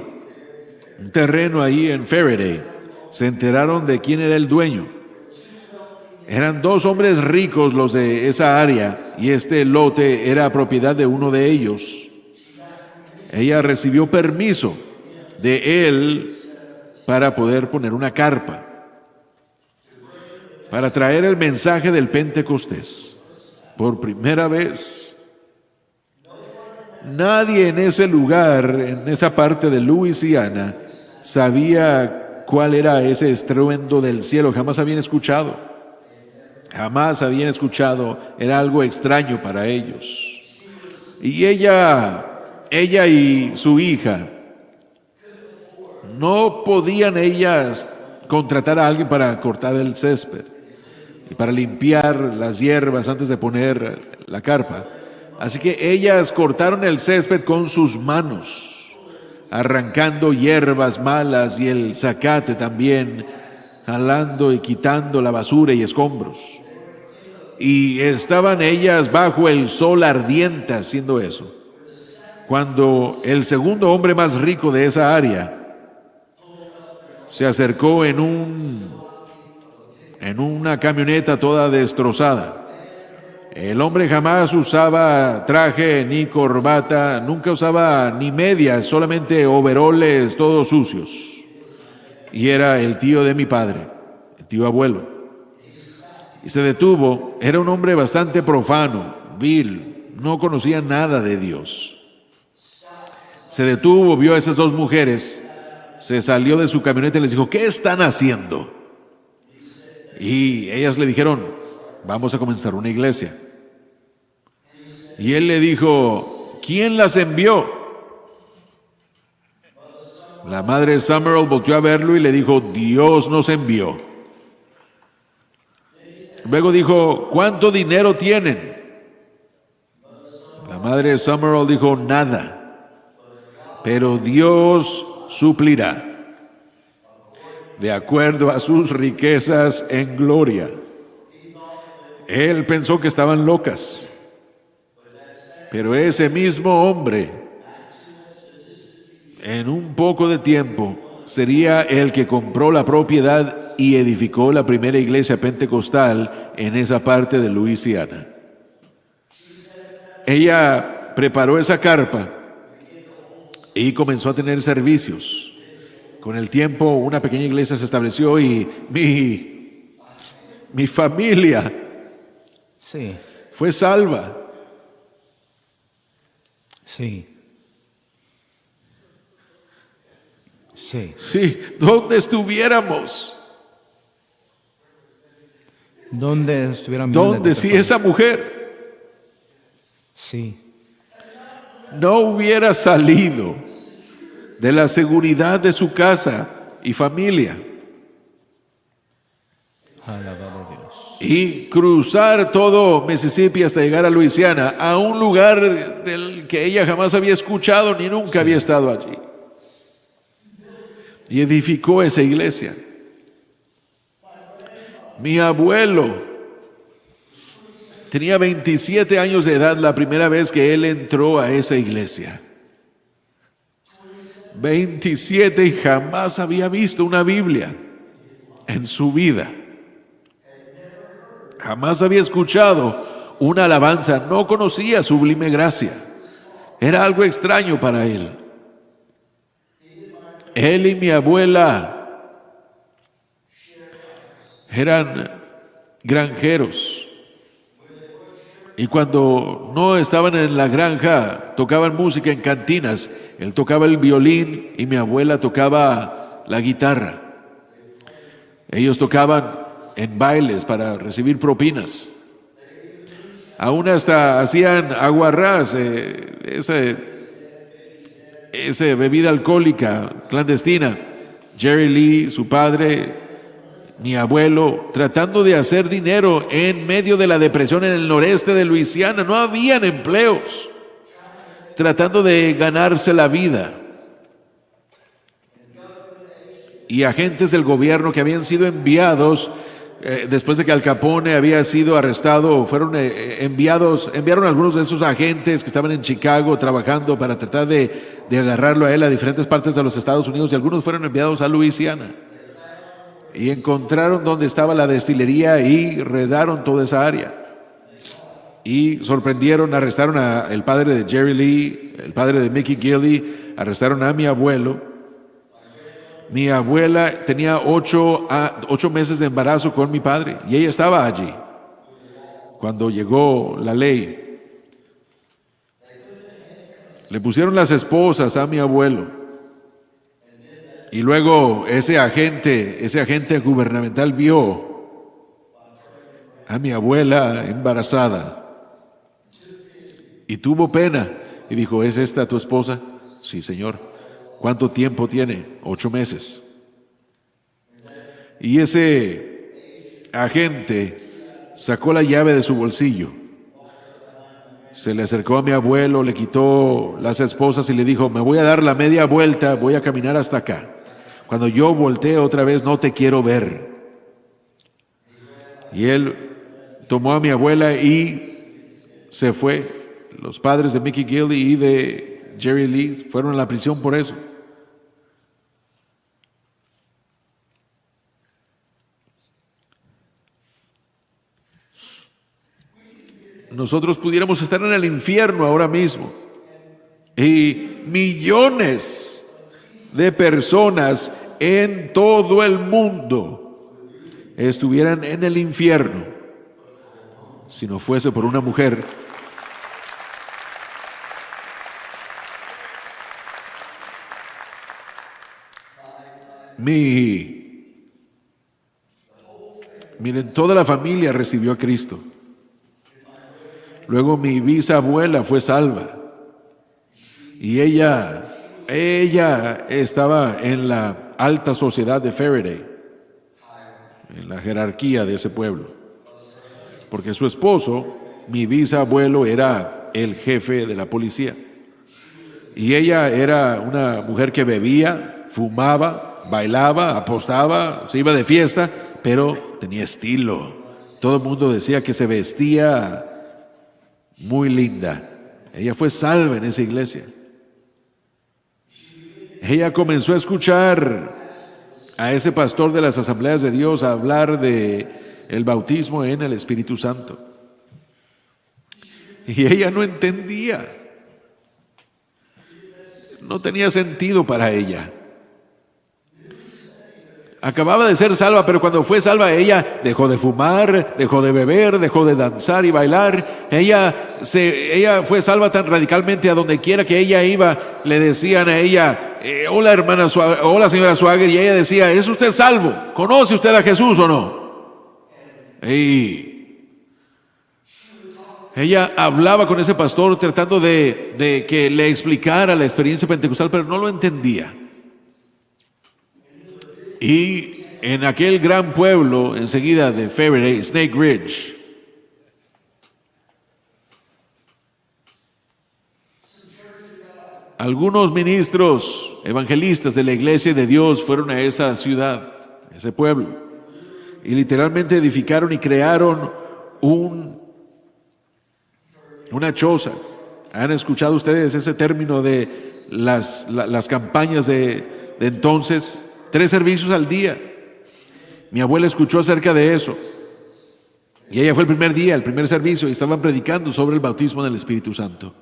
un terreno ahí en Faraday. Se enteraron de quién era el dueño. Eran dos hombres ricos los de esa área y este lote era propiedad de uno de ellos. Ella recibió permiso de él para poder poner una carpa, para traer el mensaje del Pentecostés. Por primera vez, nadie en ese lugar, en esa parte de Luisiana, sabía cuál era ese estruendo del cielo. Jamás habían escuchado. Era algo extraño para ellos. Y ella y su hija, no podían ellas contratar a alguien para cortar el césped y para limpiar las hierbas antes de poner la carpa. Así que ellas cortaron el césped con sus manos, arrancando hierbas malas y el zacate también, jalando y quitando la basura y escombros. Y estaban ellas bajo el sol ardiente haciendo eso, cuando el segundo hombre más rico de esa área se acercó en una camioneta toda destrozada. El hombre jamás usaba traje ni corbata, nunca usaba ni medias, solamente overoles todos sucios. Y era el tío de mi padre, el tío abuelo. Y se detuvo. Era un hombre bastante profano, vil, no conocía nada de Dios. Se detuvo, vio a esas dos mujeres, se salió de su camioneta y les dijo: ¿qué están haciendo? Y ellas le dijeron: vamos a comenzar una iglesia. Y él le dijo: ¿quién las envió? La madre Summerall volteó a verlo y le dijo: Dios nos envió. Luego dijo: ¿cuánto dinero tienen? La madre Summerall dijo: nada, pero Dios suplirá de acuerdo a sus riquezas en gloria. Él pensó que estaban locas, pero ese mismo hombre, en un poco de tiempo, sería el que compró la propiedad y edificó la primera iglesia pentecostal en esa parte de Luisiana. Ella preparó esa carpa y comenzó a tener servicios. Con el tiempo, una pequeña iglesia se estableció y mi familia fue salva. Sí, ¿dónde estuviéramos? ¿Dónde si esa mujer no hubiera salido de la seguridad de su casa y familia y cruzar todo Mississippi hasta llegar a Luisiana, a un lugar del que ella jamás había escuchado ni nunca había estado allí, y edificó esa iglesia? Mi abuelo tenía 27 años de edad la primera vez que él entró a esa iglesia. 27, y jamás había visto una Biblia en su vida. Jamás había escuchado una alabanza, no conocía Sublime Gracia. Era algo extraño para él. Él y mi abuela eran granjeros, y cuando no estaban en la granja tocaban música en cantinas. Él tocaba el violín y mi abuela tocaba la guitarra. Ellos tocaban en bailes para recibir propinas. Aún hasta hacían aguarrás, esa bebida alcohólica clandestina. Jerry Lee, su padre, mi abuelo, tratando de hacer dinero en medio de la depresión en el noreste de Luisiana. No habían empleos, tratando de ganarse la vida. Y agentes del gobierno que habían sido enviados después de que Al Capone había sido arrestado, enviaron a algunos de esos agentes que estaban en Chicago trabajando para tratar de agarrarlo a él a diferentes partes de los Estados Unidos, y algunos fueron enviados a Luisiana. y encontraron donde estaba la destilería y redaron toda esa área. Y sorprendieron, arrestaron al padre de Jerry Lee, el padre de Mickey Gilley, arrestaron a mi abuelo. Mi abuela tenía 8 meses de embarazo con mi padre y ella estaba allí cuando llegó la ley. Le pusieron las esposas a mi abuelo y luego ese agente gubernamental vio a mi abuela embarazada y tuvo pena y dijo: ¿es esta tu esposa? Sí, señor. ¿Cuánto tiempo tiene? 8 meses. Y ese agente sacó la llave de su bolsillo, se le acercó a mi abuelo, le quitó las esposas y le dijo: me voy a dar la media vuelta, voy a caminar hasta acá. Cuando yo voltee otra vez no te quiero ver. Y él tomó a mi abuela y se fue. Los padres de Mickey Gilley y de Jerry Lee fueron a la prisión por eso. Nosotros pudiéramos estar en el infierno ahora mismo y millones de personas en todo el mundo estuvieran en el infierno si no fuese por una mujer Miren, toda la familia recibió a Cristo. Luego mi bisabuela fue salva y ella estaba en la alta sociedad de Faraday, en la jerarquía de ese pueblo, porque su esposo, mi bisabuelo, era el jefe de la policía y ella era una mujer que bebía, fumaba, bailaba, apostaba, se iba de fiesta, pero tenía estilo. Todo el mundo decía que se vestía muy linda. Ella fue salva en esa iglesia. Ella comenzó a escuchar a ese pastor de las Asambleas de Dios a hablar de el bautismo en el Espíritu Santo. Y ella no entendía. No tenía sentido para ella. Acababa de ser salva, pero cuando fue salva ella dejó de fumar, dejó de beber, dejó de danzar y bailar. Ella fue salva tan radicalmente a donde quiera que ella iba, le decían a ella: hola hermana, hola señora Swagger, y ella decía: ¿es usted salvo? ¿Conoce usted a Jesús o no? Y ella hablaba con ese pastor tratando de que le explicara la experiencia pentecostal, pero no lo entendía. Y en aquel gran pueblo, enseguida de Faraday, Snake Ridge, algunos ministros evangelistas de la iglesia de Dios fueron a esa ciudad, a ese pueblo, y literalmente edificaron y crearon una choza. ¿Han escuchado ustedes ese término de las campañas de entonces? 3 servicios al día. Mi abuela escuchó acerca de eso. Y ella fue el primer servicio, y estaban predicando sobre el bautismo del Espíritu Santo.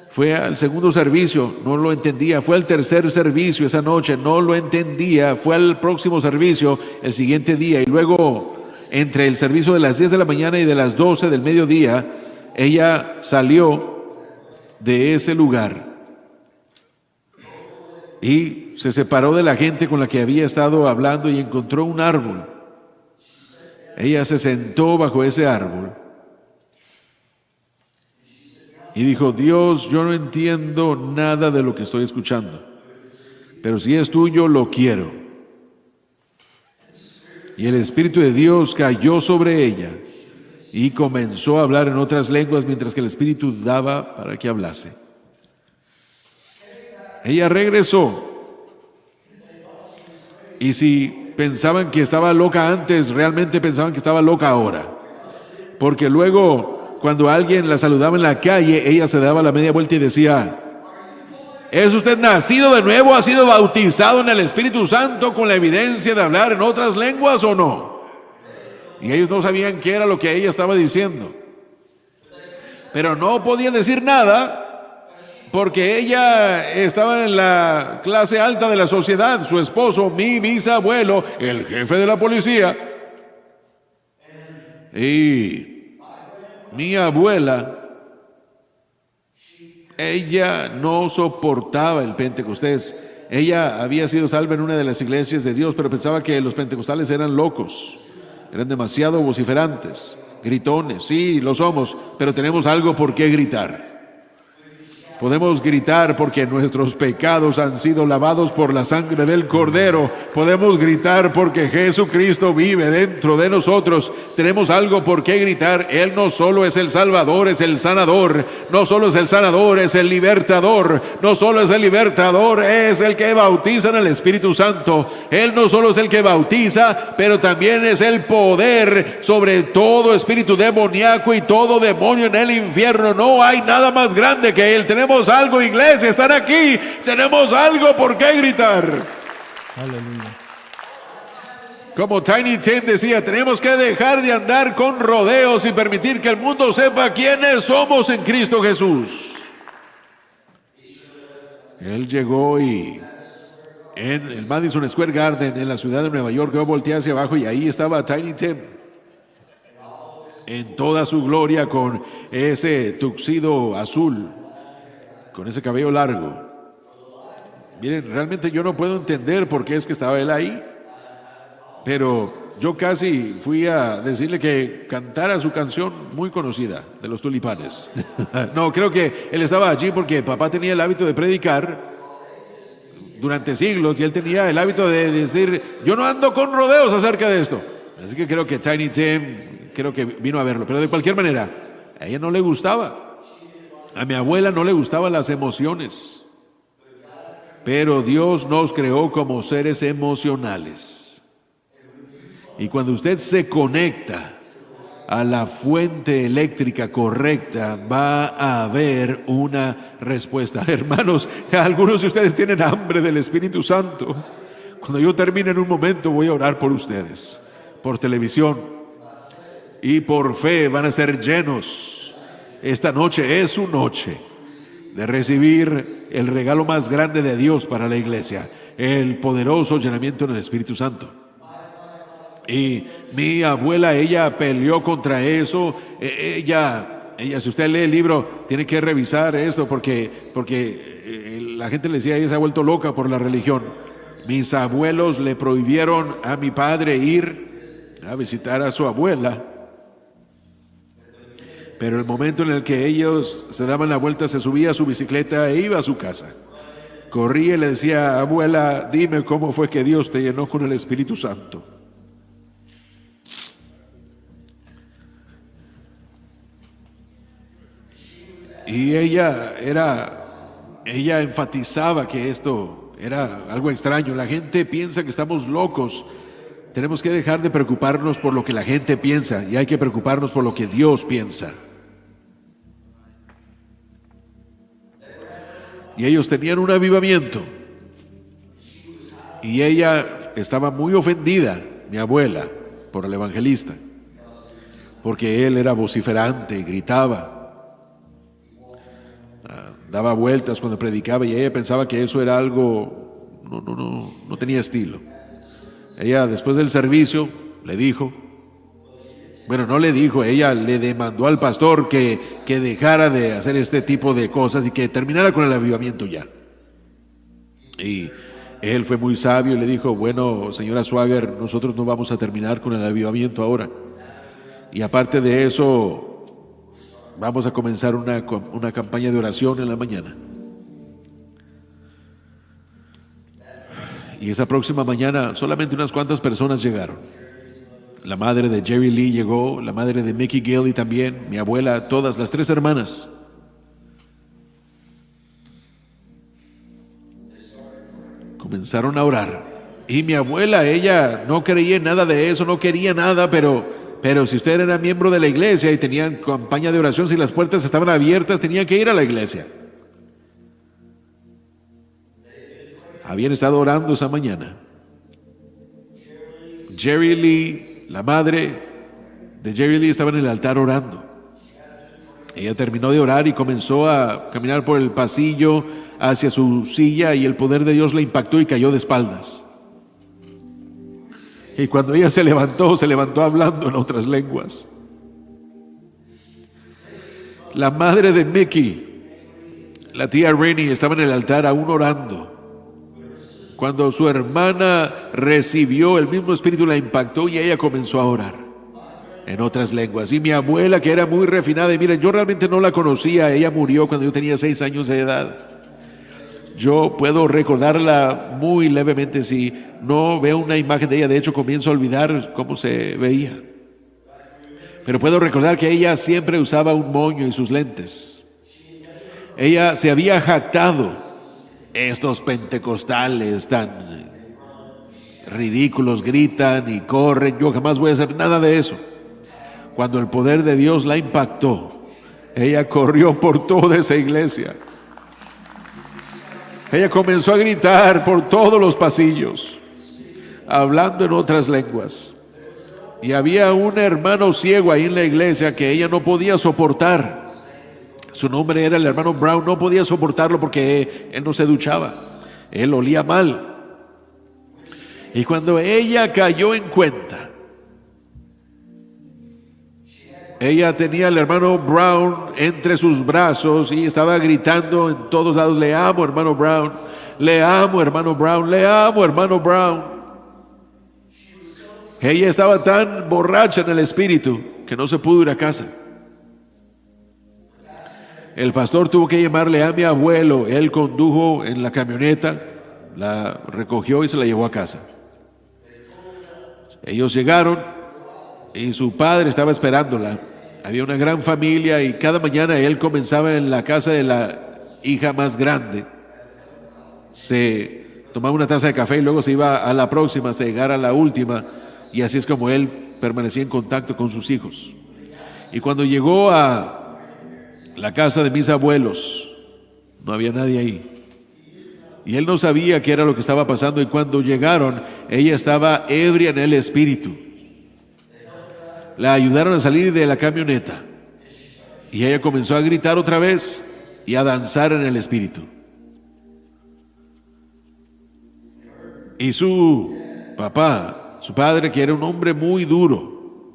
Fue al segundo servicio, no lo entendía. Fue al tercer servicio esa noche, no lo entendía. Fue al próximo servicio el siguiente día. Y luego, entre el servicio de las 10 de la mañana y de las 12 del mediodía, ella salió de ese lugar y se separó de la gente con la que había estado hablando y encontró un árbol. Ella se sentó bajo ese árbol y dijo: Dios, yo no entiendo nada de lo que estoy escuchando, pero si es tuyo, lo quiero. Y el Espíritu de Dios cayó sobre ella y comenzó a hablar en otras lenguas mientras que el Espíritu daba para que hablase. Ella regresó, y si pensaban que estaba loca antes, realmente pensaban que estaba loca ahora, porque luego cuando alguien la saludaba en la calle, ella se daba la media vuelta y decía: ¿Es usted nacido de nuevo? ¿Ha sido bautizado en el Espíritu Santo con la evidencia de hablar en otras lenguas o no? Y ellos no sabían qué era lo que ella estaba diciendo. Pero no podían decir nada porque ella estaba en la clase alta de la sociedad. Su esposo, mi bisabuelo, el jefe de la policía. Y mi abuela, ella no soportaba el Pentecostés. Ella había sido salva en una de las iglesias de Dios, pero pensaba que los pentecostales eran locos, eran demasiado vociferantes, gritones. Sí, lo somos, pero tenemos algo por qué gritar. Podemos gritar porque nuestros pecados han sido lavados por la sangre del Cordero. Podemos gritar porque Jesucristo vive dentro de nosotros. Tenemos algo por qué gritar. Él no solo es el Salvador, es el sanador. No solo es el sanador, es el libertador. No solo es el libertador, es el que bautiza en el Espíritu Santo. Él no solo es el que bautiza, pero también es el poder sobre todo espíritu demoníaco y todo demonio en el infierno. No hay nada más grande que Él. Tenemos algo, iglesia, están aquí. Tenemos algo por qué gritar. Aleluya. Como Tiny Tim decía, tenemos que dejar de andar con rodeos y permitir que el mundo sepa quiénes somos en Cristo Jesús. Él llegó y en el Madison Square Garden en la ciudad de Nueva York, yo volteé hacia abajo y ahí estaba Tiny Tim en toda su gloria con ese tuxedo azul, con ese cabello largo. Miren, realmente yo no puedo entender por qué es que estaba él ahí, pero yo casi fui a decirle que cantara su canción muy conocida de los Tulipanes. No, creo que él estaba allí porque papá tenía el hábito de predicar durante siglos y él tenía el hábito de decir, yo no ando con rodeos acerca de esto. Así que creo que Tiny Tim, creo que vino a verlo, pero de cualquier manera, a ella no le gustaba. A mi abuela no le gustaban las emociones, pero Dios nos creó como seres emocionales. Y cuando usted se conecta a la fuente eléctrica correcta, va a haber una respuesta. Hermanos, algunos de ustedes tienen hambre del Espíritu Santo. Cuando yo termine en un momento voy a orar por ustedes, por televisión y por fe van a ser llenos. Esta noche es su noche de recibir el regalo más grande de Dios para la iglesia, el poderoso llenamiento en el Espíritu Santo. Y mi abuela, ella peleó contra eso. Ella, si usted lee el libro, tiene que revisar esto porque la gente le decía, ella se ha vuelto loca por la religión. Mis abuelos le prohibieron a mi padre ir a visitar a su abuela. Pero el momento en el que ellos se daban la vuelta, se subía a su bicicleta e iba a su casa. Corría y le decía, abuela, dime cómo fue que Dios te llenó con el Espíritu Santo. Y ella enfatizaba que esto era algo extraño. La gente piensa que estamos locos. Tenemos que dejar de preocuparnos por lo que la gente piensa y hay que preocuparnos por lo que Dios piensa. Y ellos tenían un avivamiento. Y ella estaba muy ofendida, mi abuela, por el evangelista, porque él era vociferante y gritaba, daba vueltas cuando predicaba y ella pensaba que eso era algo, no tenía estilo. Ella después del servicio le dijo, bueno, no le dijo, ella le demandó al pastor que dejara de hacer este tipo de cosas y que terminara con el avivamiento ya. Y él fue muy sabio y le dijo, bueno, señora Swagger, nosotros no vamos a terminar con el avivamiento ahora. Y aparte de eso, vamos a comenzar una campaña de oración en la mañana. Y esa próxima mañana solamente unas cuantas personas llegaron. La madre de Jerry Lee llegó, la madre de Mickey Gilly también, mi abuela, todas las 3 hermanas. Comenzaron a orar. Y mi abuela, ella no creía en nada de eso, no quería nada, pero si usted era miembro de la iglesia y tenían campaña de oración, si las puertas estaban abiertas, tenía que ir a la iglesia. habían estado orando esa mañana. Jerry Lee, la madre de Jerry Lee, estaba en el altar orando. Ella terminó de orar y comenzó a caminar por el pasillo hacia su silla, y el poder de Dios la impactó y cayó de espaldas. Y cuando ella se levantó hablando en otras lenguas. La madre de Mickey, la tía Rennie, estaba en el altar aún orando. Cuando su hermana recibió el mismo espíritu, la impactó y ella comenzó a orar en otras lenguas. Y mi abuela, que era muy refinada, y miren, yo realmente no la conocía, ella murió cuando yo tenía 6 años de edad. Yo puedo recordarla muy levemente. Si no veo una imagen de ella, de hecho comienzo a olvidar cómo se veía. Pero puedo recordar que ella siempre usaba un moño y sus lentes. Ella se había jactado: estos pentecostales tan ridículos gritan y corren, yo jamás voy a hacer nada de eso. Cuando el poder de Dios la impactó, ella corrió por toda esa iglesia. Ella comenzó a gritar por todos los pasillos, hablando en otras lenguas. Y había un hermano ciego ahí en la iglesia que ella no podía soportar. Su nombre era el hermano Brown. No podía soportarlo porque él no se duchaba. Él olía mal. Y cuando ella cayó en cuenta, ella tenía al hermano Brown entre sus brazos y estaba gritando en todos lados: le amo, hermano Brown, le amo, hermano Brown, le amo, hermano Brown. Ella estaba tan borracha en el espíritu que no se pudo ir a casa. El pastor tuvo que llamarle a mi abuelo. Él condujo en la camioneta, la recogió y se la llevó a casa. Ellos llegaron y su padre estaba esperándola. Había una gran familia y cada mañana él comenzaba en la casa de la hija más grande. Se tomaba una taza de café y luego se iba a la próxima hasta llegar a la última, y así es como él permanecía en contacto con sus hijos. Y cuando llegó a la casa de mis abuelos, no había nadie ahí. Y él no sabía qué era lo que estaba pasando, y cuando llegaron, ella estaba ebria en el espíritu. La ayudaron a salir de la camioneta y ella comenzó a gritar otra vez y a danzar en el espíritu. Y su papá, su padre, que era un hombre muy duro,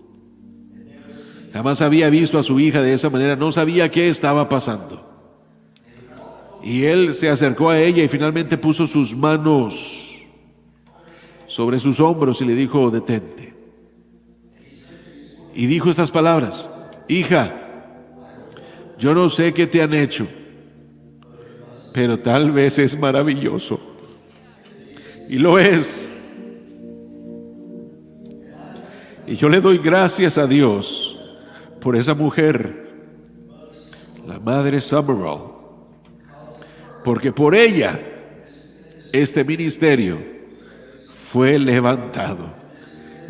jamás había visto a su hija de esa manera, no sabía qué estaba pasando. Y él se acercó a ella y finalmente puso sus manos sobre sus hombros y le dijo: detente. Y dijo estas palabras: hija, yo no sé qué te han hecho, pero tal vez es maravilloso. Y lo es. Y yo le doy gracias a Dios por esa mujer, la madre Summerall, porque por ella este ministerio fue levantado.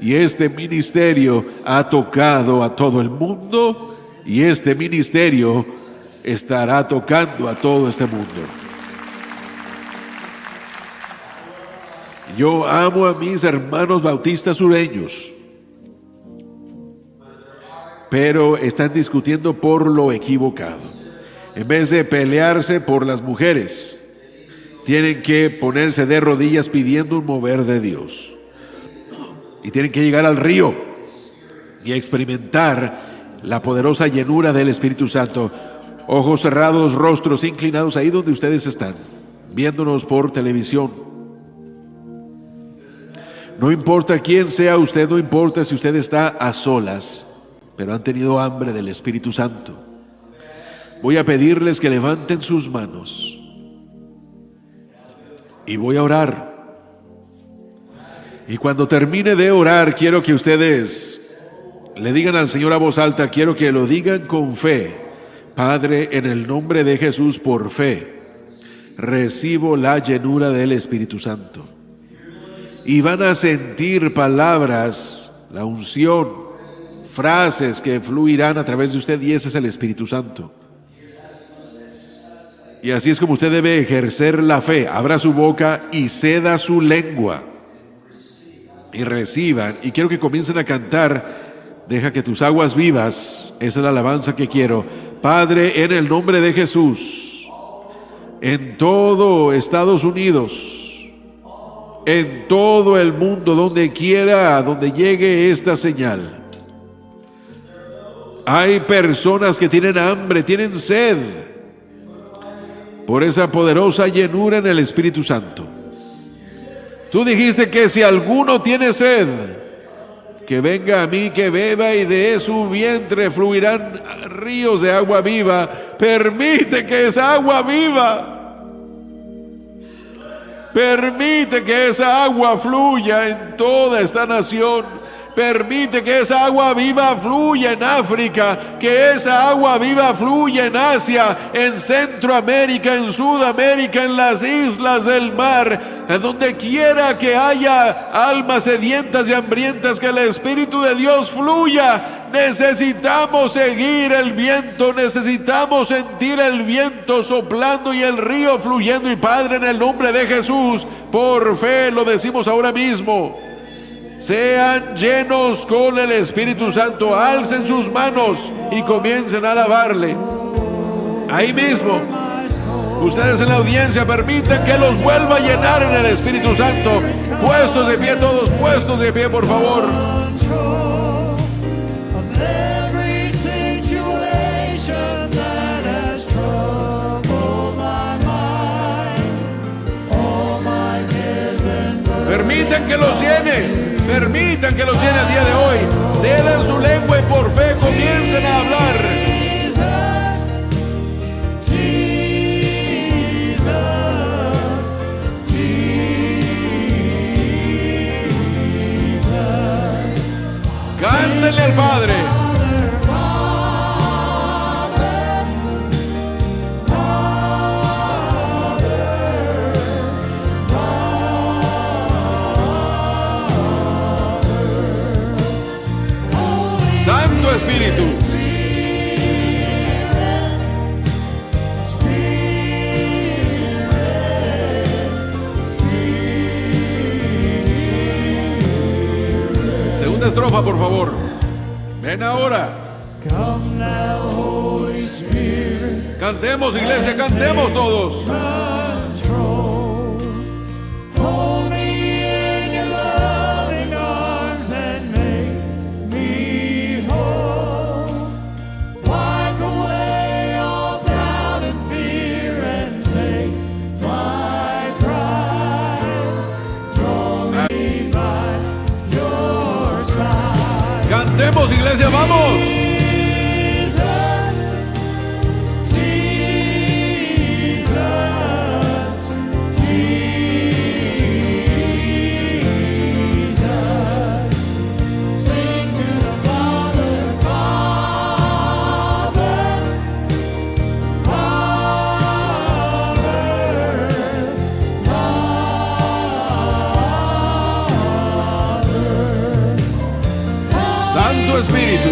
Y este ministerio ha tocado a todo el mundo, y este ministerio estará tocando a todo este mundo. Yo amo a mis hermanos bautistas sureños, pero están discutiendo por lo equivocado. En vez de pelearse por las mujeres, tienen que ponerse de rodillas pidiendo un mover de Dios. Y tienen que llegar al río y experimentar la poderosa llenura del Espíritu Santo. Ojos cerrados, rostros inclinados, ahí donde ustedes están, viéndonos por televisión. No importa quién sea usted, no importa si usted está a solas, pero han tenido hambre del Espíritu Santo. Voy a pedirles que levanten sus manos y voy a orar. Y cuando termine de orar, quiero que ustedes le digan al Señor a voz alta, quiero que lo digan con fe: Padre, en el nombre de Jesús, por fe, recibo la llenura del Espíritu Santo. Y van a sentir palabras, la unción, frases que fluirán a través de usted, y ese es el Espíritu Santo. Y así es como usted debe ejercer la fe. Abra su boca y ceda su lengua. Y reciban. Y quiero que comiencen a cantar. Deja que tus aguas vivas. Esa es la alabanza que quiero. Padre, en el nombre de Jesús. En todo Estados Unidos. En todo el mundo, donde quiera, donde llegue esta señal. Hay personas que tienen hambre, tienen sed. Por esa poderosa llenura en el Espíritu Santo. Tú dijiste que si alguno tiene sed, que venga a mí, que beba, y de su vientre fluirán ríos de agua viva. Permite que esa agua viva, permite que esa agua fluya en toda esta nación. Permite que esa agua viva fluya en África, que esa agua viva fluya en Asia, en Centroamérica, en Sudamérica, en las islas del mar, en donde quiera que haya almas sedientas y hambrientas, que el Espíritu de Dios fluya. Necesitamos seguir el viento, necesitamos sentir el viento soplando y el río fluyendo. Y Padre, en el nombre de Jesús, por fe lo decimos ahora mismo. Sean llenos con el Espíritu Santo. Alcen sus manos y comiencen a alabarle. Ahí mismo, ustedes en la audiencia, permiten que los vuelva a llenar en el Espíritu Santo. Puestos de pie, todos puestos de pie, por favor. Permitan que los llene. Permitan que los llene el día de hoy. Cedan su lengua y por fe comiencen a hablar. Cántenle al Padre. Santo Espíritu. Segunda estrofa, por favor. Ven ahora. Cantemos, iglesia, cantemos todos. Cantemos, iglesia, vamos. Santo Espíritu.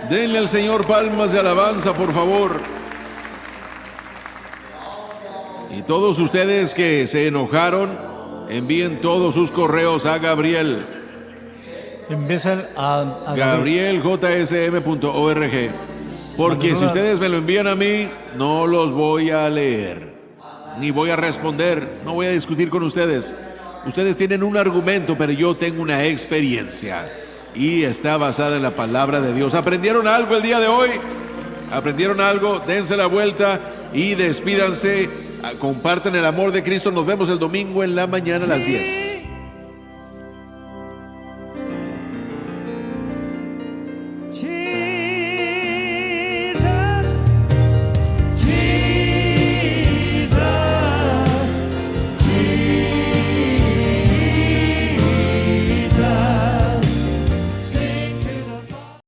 Denle al Señor palmas de alabanza, por favor. Y todos ustedes que se enojaron, envíen todos sus correos a Gabriel. Empiezan a GabrielJSM.org. Porque si ustedes me lo envían a mí, no los voy a leer, ni voy a responder, no voy a discutir con ustedes. Ustedes tienen un argumento, pero yo tengo una experiencia y está basada en la palabra de Dios. ¿Aprendieron algo el día de hoy? ¿Aprendieron algo? Dense la vuelta y despídanse. Compartan el amor de Cristo. Nos vemos el domingo en la mañana a las 10.